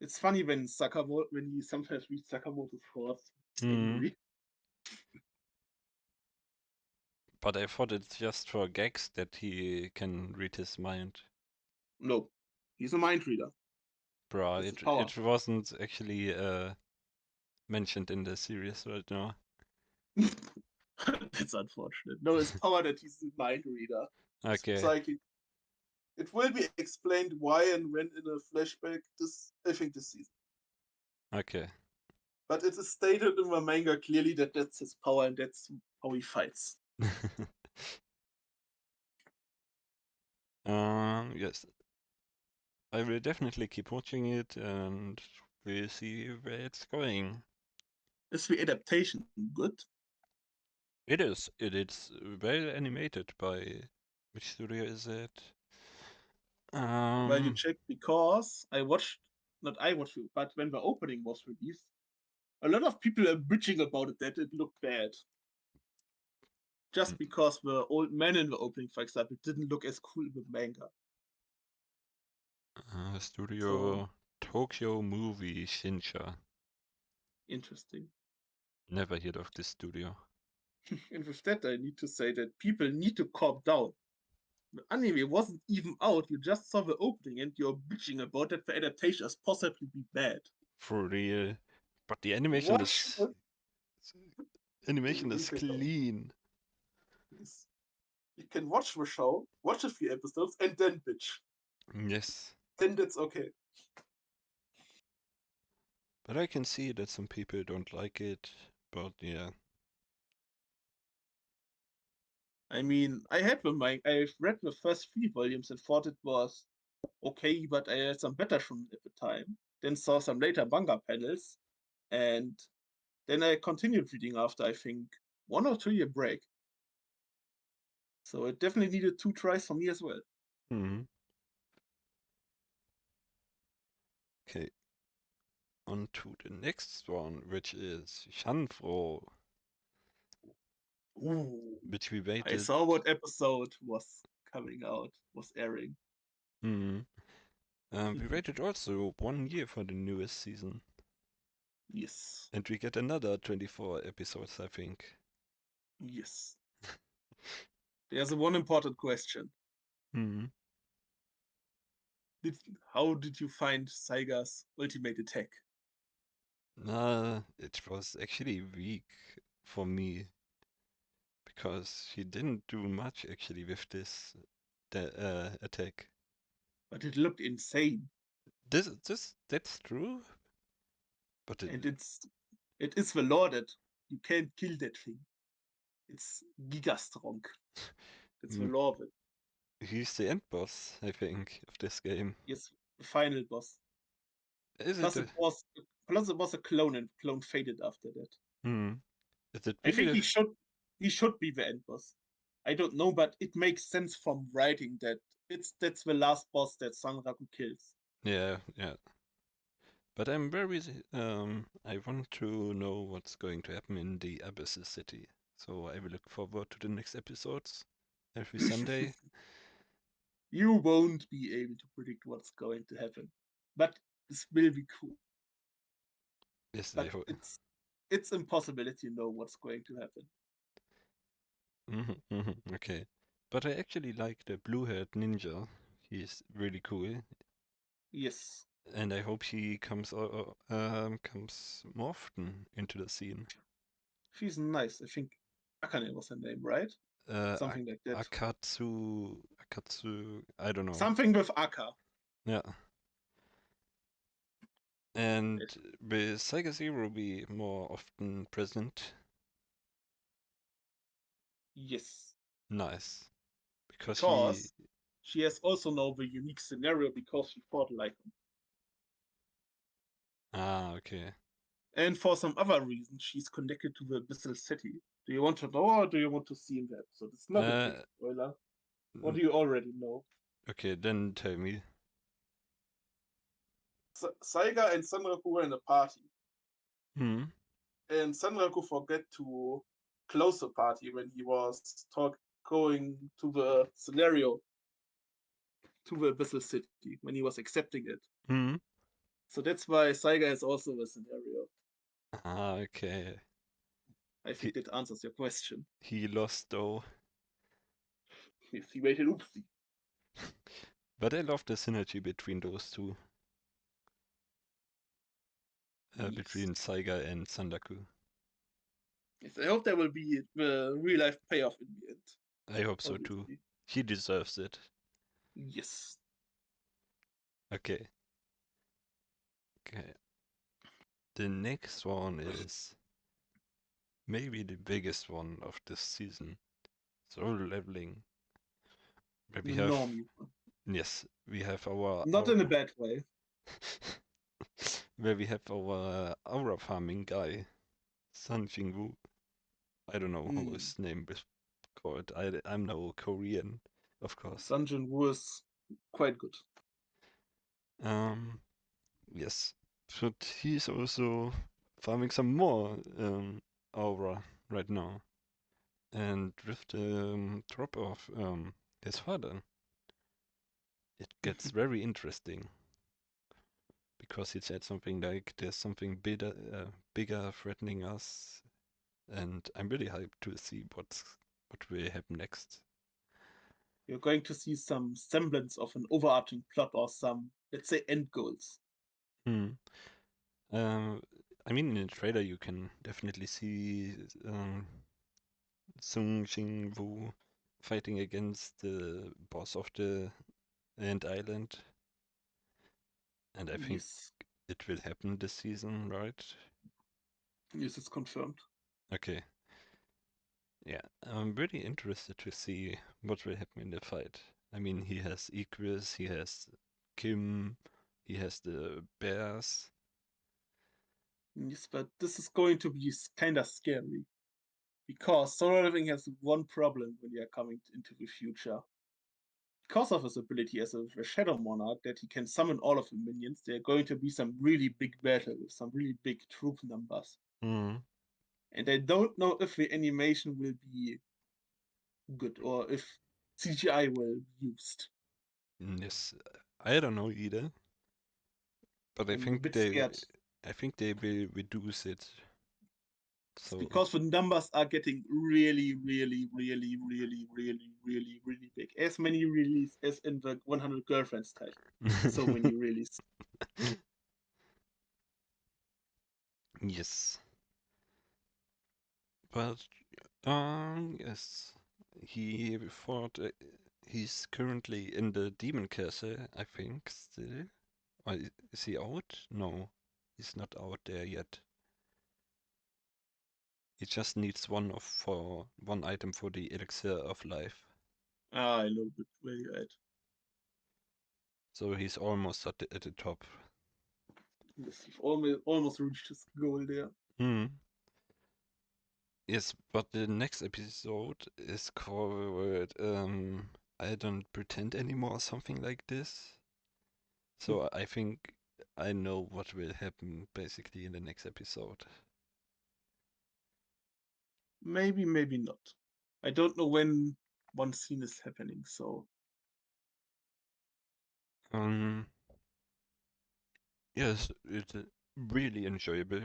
It's funny when he sometimes reads Sakamoto's thoughts. He's Hmm. angry. But I thought it's just for gags that he can read his mind. No, he's a mind reader. Bruh, That's his power. it wasn't actually mentioned in the series right now. That's unfortunate. No, his power that he's a mind reader. He's Okay. psychic. It will be explained why and when in a flashback this I think this season. Okay. But it is stated in the manga clearly that that's his power and that's how he fights. Yes. I will definitely keep watching it and we'll see where it's going. Is the adaptation good? It is. It is well animated by which studio is it? Well, you Um, check because not I watched it, but when the opening was released, a lot of people are bitching about it that it looked bad. Just because the old man in the opening, for example, didn't look as cool in the manga. So Studio Tokyo Movie Shinsha. interesting. Never heard of this studio. And with that, I need to say that people need to calm down. The anime wasn't even out. You just saw the opening and you're bitching about that the adaptation is possibly be bad. For real. But the animation Watch is the animation is replay now, clean. please. You can watch the show, watch a few episodes, and then bitch. Yes. Then that's okay. But I can see that some people don't like it. But yeah. I mean, I've read the first three volumes and thought it was okay, but I had some better from at the time. Then saw some later manga panels, and then I continued reading after I think 1 or 2 year break. So it definitely needed two tries for me as well. Hmm. Okay. On to the next one, which is Shanfro, Ooh. which we I waited. saw what episode was coming out, was airing. Hmm. We waited also 1 year for the newest season. Yes. And we get another 24 episodes, I think. Yes. There's a one important question. Hmm. How did you find Saiga's ultimate attack? It was actually weak for me because he didn't do much actually with this attack. But it looked insane. That's true, but And it is the law that you can't kill that thing. It's giga strong. That's the mm, law of it. he's the end boss, I think, of this game. Yes, the final boss. Is it Plus a, it was plus it was a clone and the clone faded after that. hmm, is it I really think he should be the end boss. I don't know, but it makes sense from writing that that's the last boss that Sanraku kills. yeah, yeah. But I want to know what's going to happen in the Abyss City. So I will look forward to the next episodes every Sunday. You won't be able to predict what's going to happen. But this will be cool. Yes, I But hope. it's impossible that you know what's going to happen. Okay. But I actually like the blue-haired ninja. He's really cool, Yes. and I hope he comes more often into the scene. She's nice, I think. Akane was her name, right? Something like that. Akatsu, I don't know. Something with Aka. Yeah. And It, will Sega Zero be more often present? yes, Nice. Because he. because she has also now the unique scenario because she fought like him. Ah, okay. And for some other reason, she's connected to the Abyssal City. Do you want to know or do you want to see in the episode? It's not a big Uh, spoiler. What mm, do you already know? okay, then tell me. Saiga and Sanraku were in a party, Hmm. and Sanraku forgot to close the party when he was going to the scenario to the Abyssal City when he was accepting it. Hmm. So that's why Saiga is also the scenario. Ah, okay. I He think that answers your question. he lost though. If he waited, oopsie. But I love the synergy between those two, Yes. between Saiga and Sandaku. Yes, I hope there will be the real life payoff in the end. I hope so too. Obviously. He deserves it. Yes. Okay. Okay. The next one is maybe the biggest one of this season. Solo leveling. Where we The have, normie one. yes, we have our, Not in a bad way. where we have our aura farming guy, Sun Jingwoo. I don't know how Hmm. his name is called. I'm no Korean, of course. Sanjin Wu is quite good. Um, yes, but he's also farming some more aura right now. And with the drop of his father, it gets very interesting because he said something like, "There's something bigger threatening us," and I'm really hyped to see what will happen next. You're going to see some semblance of an overarching plot or some, let's say, end goals. Hmm. Um, I mean, in the trailer you can definitely see Sung Jin Woo fighting against the boss of the Ant Island, and I think Yes. it will happen this season, right? Yes, it's confirmed. Okay. Yeah, I'm really interested to see what will happen in the fight. I mean, he has Equus, he has Kim, he has the bears. Yes, but this is going to be kind of scary because solo living has one problem when you are coming into the future. Because of his ability as a Shadow Monarch, that he can summon all of the minions, there are going to be some really big battle with some really big troop numbers. Hmm. And I don't know if the animation will be good or if CGI will be used. Yes, I don't know either, but I'm a bit scared. I think they will reduce it. It's So, because the numbers are getting really, really, really, really, really, really, really big. As many releases as in the 100 Girlfriends title. So many releases. yes, but yes, he thought he's currently in the Demon Castle, I think, still. Or is he out? No, he's not out there yet. He just needs one item for the elixir of life. Ah, I know it where you're at. So he's almost at the top. Yes, you've almost reached his goal there. Hmm. Yes, but the next episode is called I don't pretend anymore, something like this. So I think I know what will happen basically in the next episode. Maybe, maybe not. I don't know when one scene is happening, so Um, yes, it's really enjoyable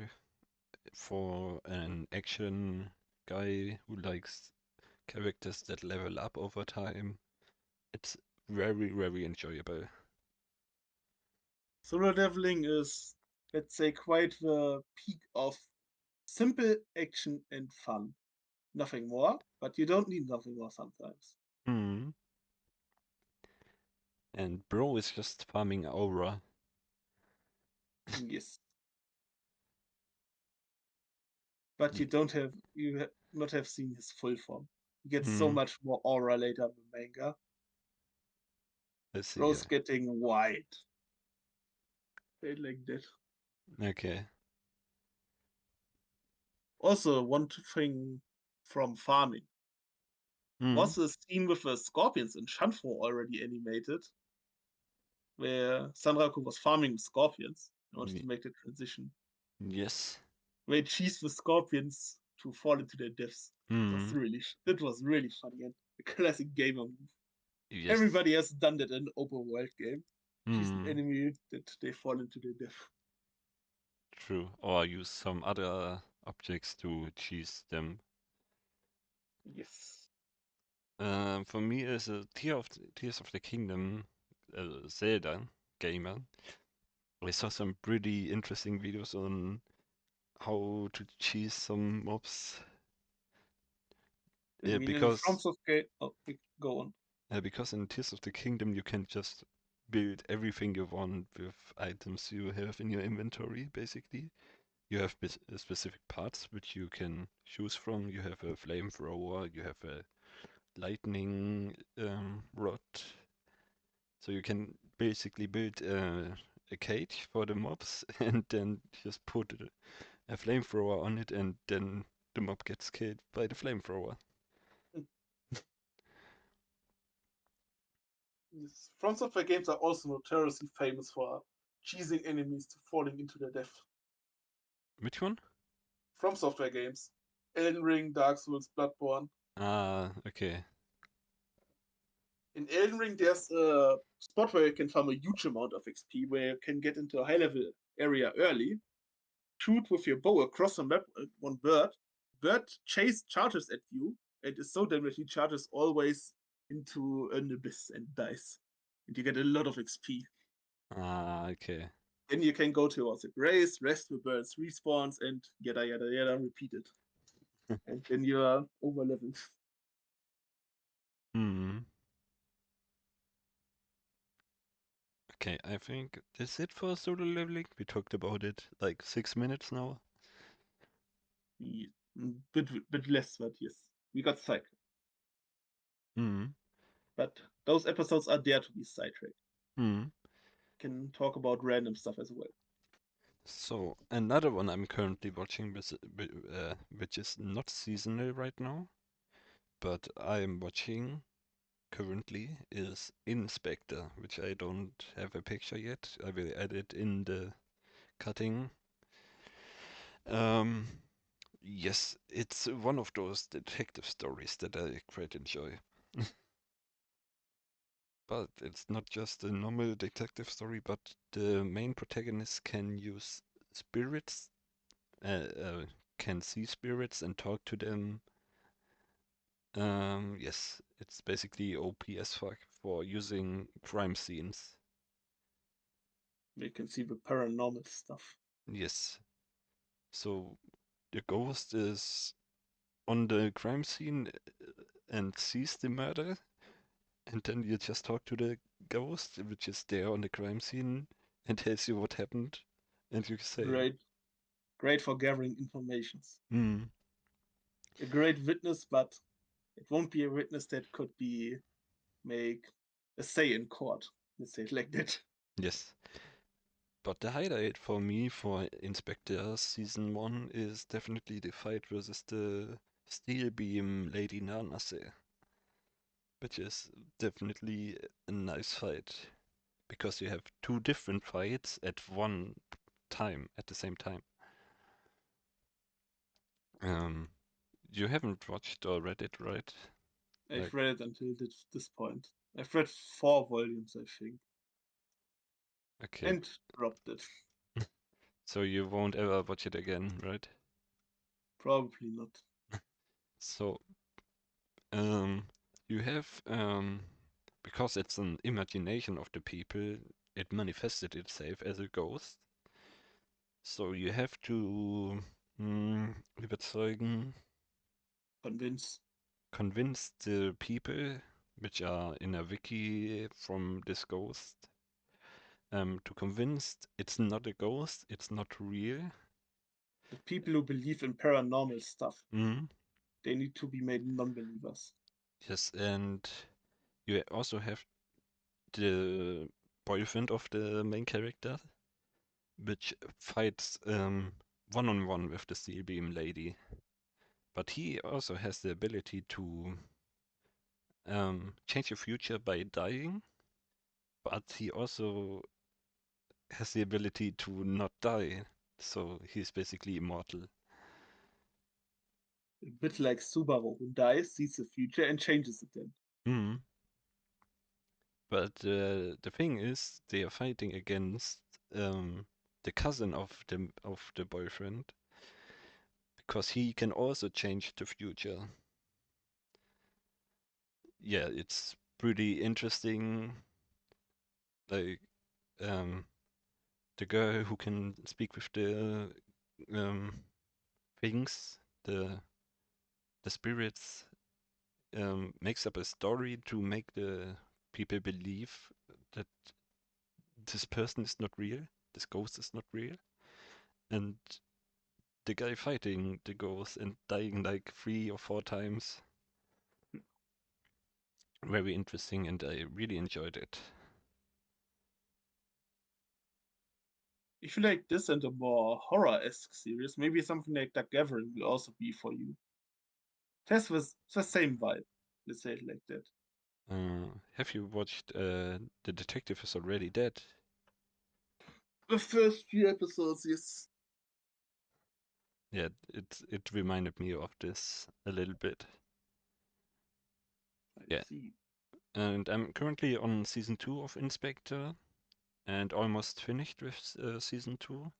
for an action guy who likes characters that level up over time. It's very, very enjoyable. solo leveling is, let's say, quite the peak of simple action and fun. nothing more, but you don't need nothing more sometimes. Hmm. And Bro is just farming aura. Yes, but Ye- not have seen his full form. He gets so Hmm. much more aura later in the manga. I see. Bro's getting white. They like that. Okay. Also, one thing from farming. Hmm. Was the scene with the scorpions in Shanfo already animated, where Sanraku was farming scorpions? I wanted to Ye- make the transition. Yes. Where he cheesed the scorpions to fall into their deaths. Hmm. That was really funny and a classic gamer move. Yes. Everybody has done that in an open world game. Cheese an Hmm. enemy that they fall into their death. True. Or use some other objects to cheese them. Yes. For me, as a Tears of the Kingdom Zelda gamer, I saw some pretty interesting videos on how to cheese some mobs. I mean, in Because FromSoft game, oh, go on. because in Tears of the Kingdom you can just build everything you want with items you have in your inventory, basically. You have specific parts which you can choose from. You have a flamethrower, you have a lightning rod. So you can basically build a cage for the mobs and then just put a flamethrower on it, and then the mob gets killed by the flamethrower. Yes. From Software games are also notoriously famous for cheesing enemies to falling into their death. Which one? From Software games, Elden Ring, Dark Souls, Bloodborne. Ah, okay. In Elden Ring, there's a spot where you can farm a huge amount of XP, where you can get into a high level area early, shoot with your bow across the map at one bird. Bird charges at you, and is so damaged he charges always into an abyss and dies. And you get a lot of XP. Ah, okay. Then you can go towards a grace, rest the birds respawns, and yada yada yada, repeat it. And then you are over leveled. Hmm. Okay, I think that's it for solo leveling. We talked about it like 6 minutes now. Bit less, but yes. We got sidetracked. Hmm. But those episodes are there to be sidetracked. Hmm. Can talk about random stuff as well. So another one I'm currently watching, which is not seasonal right now, but I'm watching currently is Inspector, which I don't have a picture yet. I will add it in the cutting. Um, yes, it's one of those detective stories that I quite enjoy. But it's not just a normal detective story, but the main protagonist can use spirits, can see spirits and talk to them. Yes, it's basically OP as fuck for using crime scenes. You can see the paranormal stuff. Yes. So the ghost is on the crime scene and sees the murder, and then you just talk to the ghost, which is there on the crime scene, and tells you what happened, and you say, Great, great for gathering informations. hmm, A great witness, but it won't be a witness that could be make a say in court. Let's say it like that. yes. But the highlight for me for Inspector Season 1 is definitely the fight versus the Steel Beam Lady Nanase, which is definitely a nice fight because you have two different fights at one time, at the same time. Um, you haven't watched or read it, right? I've Like, read it until this point. I've read 4 volumes, I think, okay, and dropped it. so you won't ever watch it again, right? Probably not. So, you have, because it's an imagination of the people, it manifested itself as a ghost. So you have to überzeugen Convince. convince the people which are in a wiki from this ghost to convince it's not a ghost, it's not real. The people who believe in paranormal stuff, Mm. they need to be made non-believers. Yes, and you also have the boyfriend of the main character, which fights one-on-one with the steel beam lady. But he also has the ability to change your future by dying, but he also has the ability to not die. So he's basically immortal. A bit like Subaru, who dies, sees the future, and changes it then. Mm. But the thing is, they are fighting against the cousin of the boyfriend because he can also change the future. Yeah, it's pretty interesting. Like um, the girl who can speak with the um, things, the spirits, makes up a story to make the people believe that this person is not real, this ghost is not real, and the guy fighting the ghost and dying like 3 or 4 times. Very interesting, and I really enjoyed it. If you like this and a more horror-esque series, maybe something like The Gathering will also be for you. It has the same vibe. Let's say it like that. Have you watched The Detective is Already Dead? The first few episodes, yes. Yeah, it reminded me of this a little bit. I Yeah, see. and I'm currently on season 2 of Inspector and almost finished with season 2.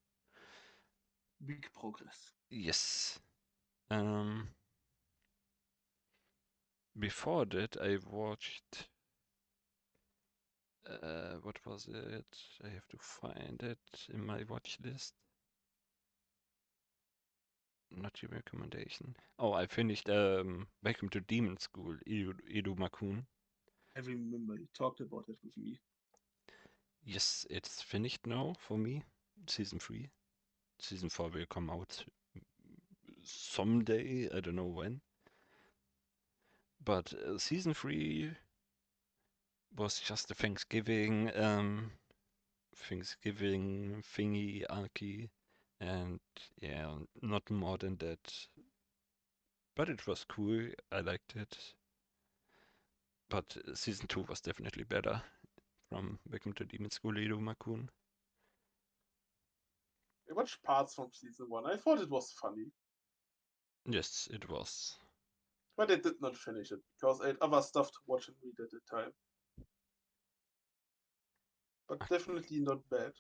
Big progress. Yes. Um, Before that, I watched. What was it? I have to find it in my watch list. Not your recommendation. Oh, I finished Welcome to Demon School, Edu Makun. I remember you talked about it with me. Yes, it's finished now for me. Season 3. Season 4 will come out someday, I don't know when. But season 3 was just a Thanksgiving thingy, arky, and yeah, not more than that. But it was cool, I liked it. But season 2 was definitely better from Welcome to Demon School, Edo Makun. I watched parts from season 1. I thought it was funny, Yes, it was. but I did not finish it because I had other stuff to watch and read at the time. But definitely not bad.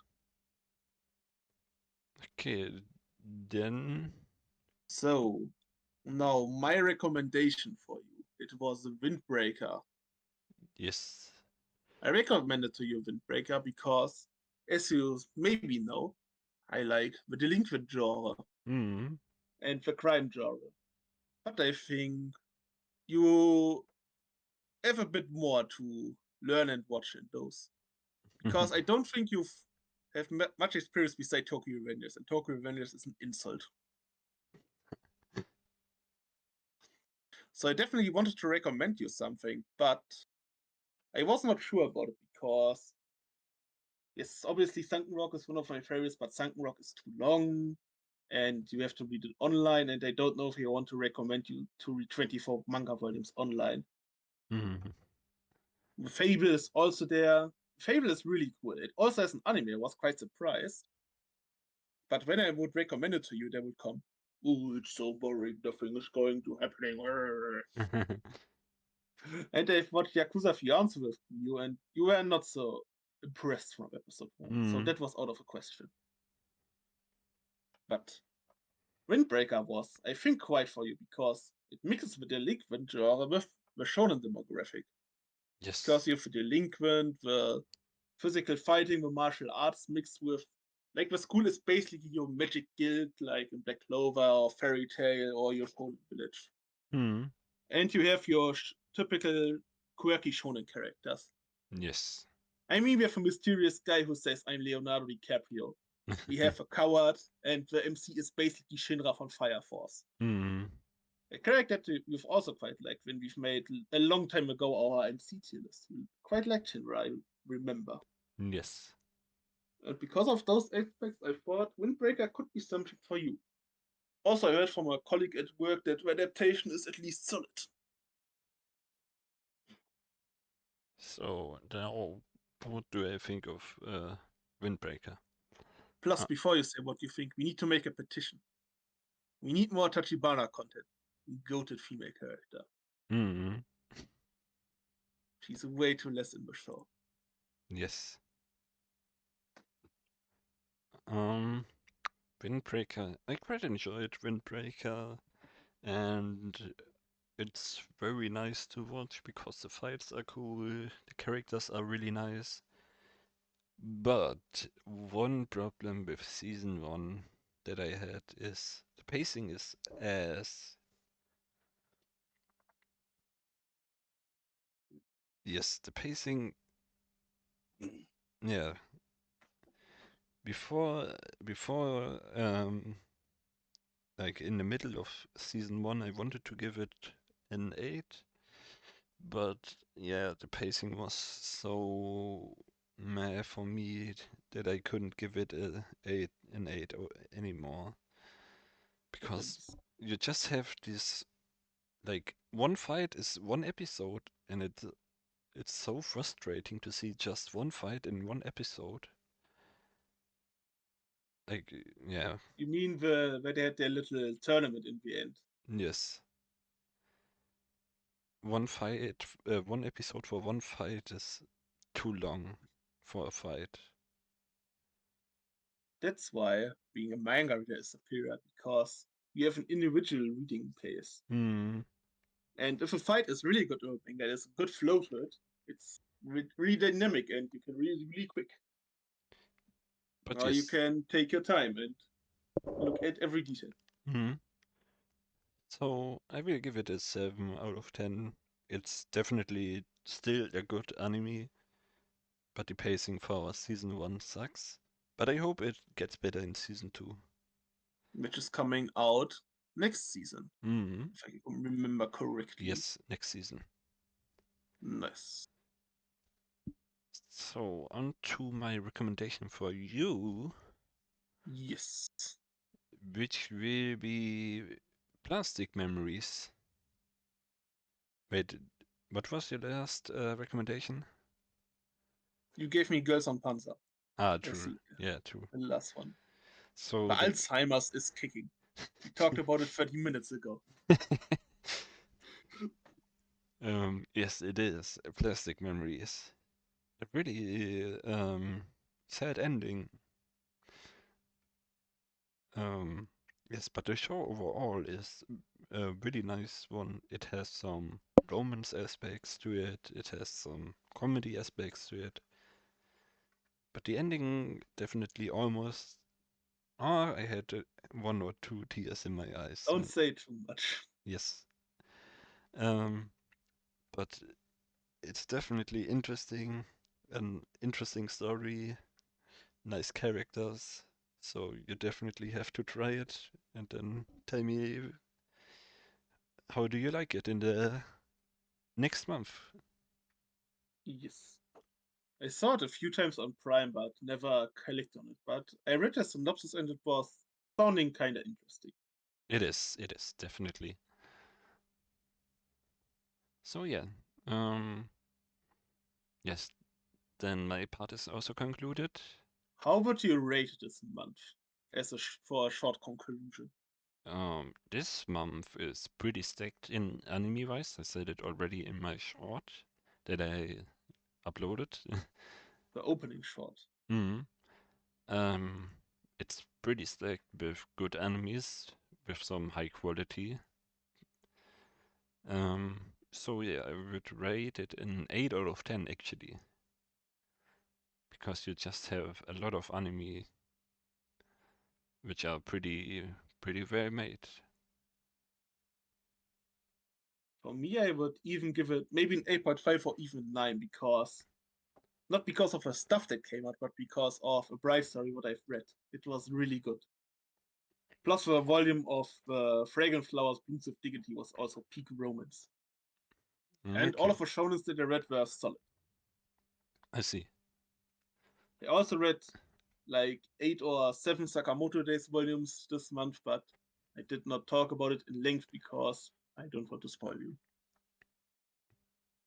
Okay, then So, now my recommendation for you. It was The Windbreaker. yes. I recommended to you Windbreaker because, as you maybe know, I like the delinquent genre Mm. and the crime genre. But I think you have a bit more to learn and watch in those. Because I don't think you have much experience beside Tokyo Revengers, and Tokyo Revengers is an insult. So I definitely wanted to recommend you something, but I was not sure about it because, yes, obviously Sunken Rock is one of my favorites, but Sunken Rock is too long, and you have to read it online, and I don't know if I want to recommend you to read 24 manga volumes online. Mm. Fable is also there. Fable is really cool. It also has an anime. I was quite surprised. But when I would recommend it to you, they would come, "Oh, it's so boring. Nothing is going to happening." And I've watched Yakuza Fiance with you, and you were not so impressed from episode 1. So Mm. that was out of a question. But Windbreaker was, I think, quite for you because it mixes the delinquent genre with the shonen demographic. Yes. Because you have the delinquent, the physical fighting, the martial arts mixed with, like, the school is basically your magic guild, like in Black Clover or Fairy Tail or your shonen village. Hmm. And you have your typical quirky shonen characters. Yes. I mean, we have a mysterious guy who says, I'm Leonardo DiCaprio. We have a coward, and the MC is basically Shinra from Fire Force. Hmm. A character that we've also quite liked when we've made a long time ago our MC tier list. We quite liked Shinra, I remember. Yes. And because of those aspects, I thought Windbreaker could be something for you. Also, I heard from a colleague at work that the adaptation is at least solid. So now, what do I think of Windbreaker? Plus, Uh, before you say what you think, we need to make a petition. We need more Tachibana content. Goated female character. mm, She's way too less in the show. yes. Um, Windbreaker. I quite enjoyed Windbreaker, and it's very nice to watch because the fights are cool, the characters are really nice. But one problem with season one that I had is the pacing is as yes, the pacing yeah. Before like in the middle of season one I wanted to give it an 8, but yeah, the pacing was so meh for me that I couldn't give it an 8 anymore because It's, you just have this like one fight is one episode and it's so frustrating to see just one fight in one episode. Like yeah, you mean where they had their little tournament in the end? yes. One episode for one fight is too long for a fight. That's why being a manga reader is superior because you have an individual reading pace. Hmm. And if a fight is really good in a manga, there's a good flow to it. It's really dynamic and you can read really quick. But Or you yes. can take your time and look at every detail. Hmm. So I will give it a 7 out of 10. It's definitely still a good anime, but the pacing for season 1 sucks. But I hope it gets better in season 2. Which is coming out next season, Hmm. if I remember correctly. Yes, next season. Nice. So on to my recommendation for you, Yes. which will be Plastic Memories. Wait, what was your last recommendation? You gave me Girls on Panzer. Ah, I true. see. Yeah, true. The last one. So The the Alzheimer's is kicking. We talked about it 30 minutes ago. yes, it is Plastic Memories. A really sad ending. Um, yes, but the show overall is a really nice one. It has some romance aspects to it. It has some comedy aspects to it. But the ending definitely almost. Ah, I had one or two tears in my eyes. Don't say too much. Yes. Um, but it's definitely interesting, an interesting story, nice characters. So you definitely have to try it and then tell me how do you like it in the next month. Yes. I saw it a few times on Prime, but never clicked on it. But I read the synopsis and it was sounding kind of interesting. It is definitely. So yeah, um, yes, then my part is also concluded. How would you rate this month as for a short conclusion? This month is pretty stacked in anime wise. I said it already in my short that I uploaded. The opening shot. Mhm. Um, it's pretty stacked with good animes with some high quality. So yeah, I would rate it an 8 out of 10 actually, because you just have a lot of anime which are pretty well made. For me, I would even give it maybe an 8.5 or even 9 because not because of the stuff that came out, but because of a bright story what I've read. It was really good. Plus, the volume of the Fragrant Flowers Blooms of Dignity was also peak romance. And all Okay, of the shonens that I read were solid. I see. I also read like 8 or 7 Sakamoto Days volumes this month, but I did not talk about it in length because I don't want to spoil you.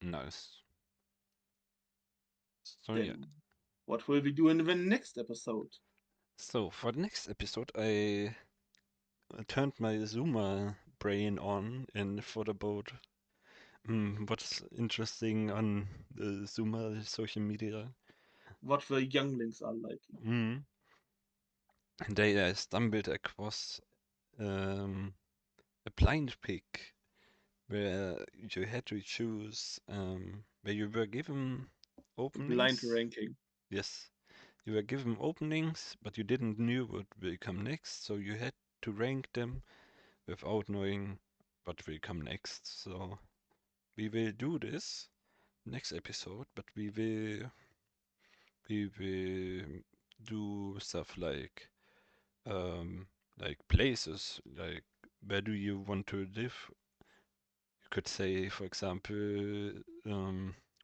Nice. So yeah. Then, what will we do in the next episode? So for the next episode, I turned my Zoomer brain on and thought about what's interesting on the Zoomer social media. What the younglings are liking. Mm. They stumbled across um, a blind pick where you had to choose, where you were given Blind openings. ranking. Yes, you were given openings, but you didn't knew what will come next, so you had to rank them without knowing what will come next. So we will do this next episode, but we will do stuff um like places, like where do you want to live? You could say, for example,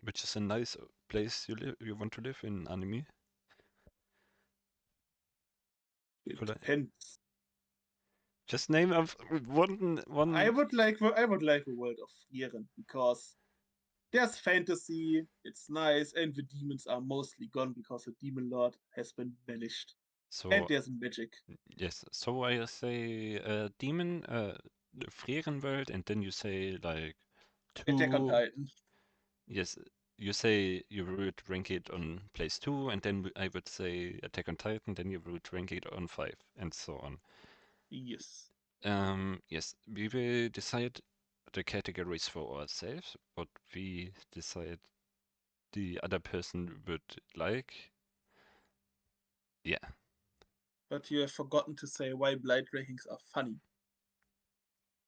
which is a nice place you want to live in anime. It Could I depends. just name of I one? would like I would like a world of Frieren because there's fantasy, it's nice, and the demons are mostly gone because the demon lord has been banished. And So there's magic. yes, so I say demon, the Frieren world, and then you say like Attack on two. Titan. Yes, you say you would rank it on place two, and then I would say Attack on Titan, then you would rank it on five, and so on. Yes. Yes, we will decide the categories for ourselves, what we decide the other person would like. Yeah. But you have forgotten to say why blind rankings are funny.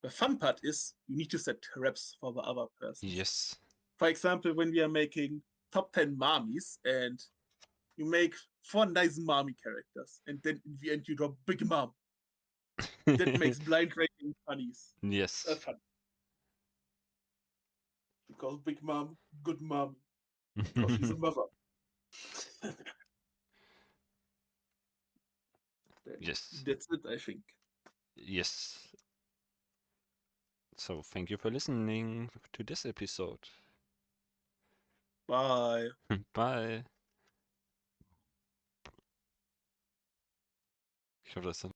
The fun part is you need to set traps for the other persons. Yes. For example, when we are making top 10 mommies and you make 4 nice mommy characters and then in the end you drop Big Mom. That makes blind ranking funnies. Yes. Fun. Because Big Mom, good mom. Because she's a mother. Then Yes. that's it, I think. Yes. So thank you for listening to this episode. Bye. Bye. Ich glaube, das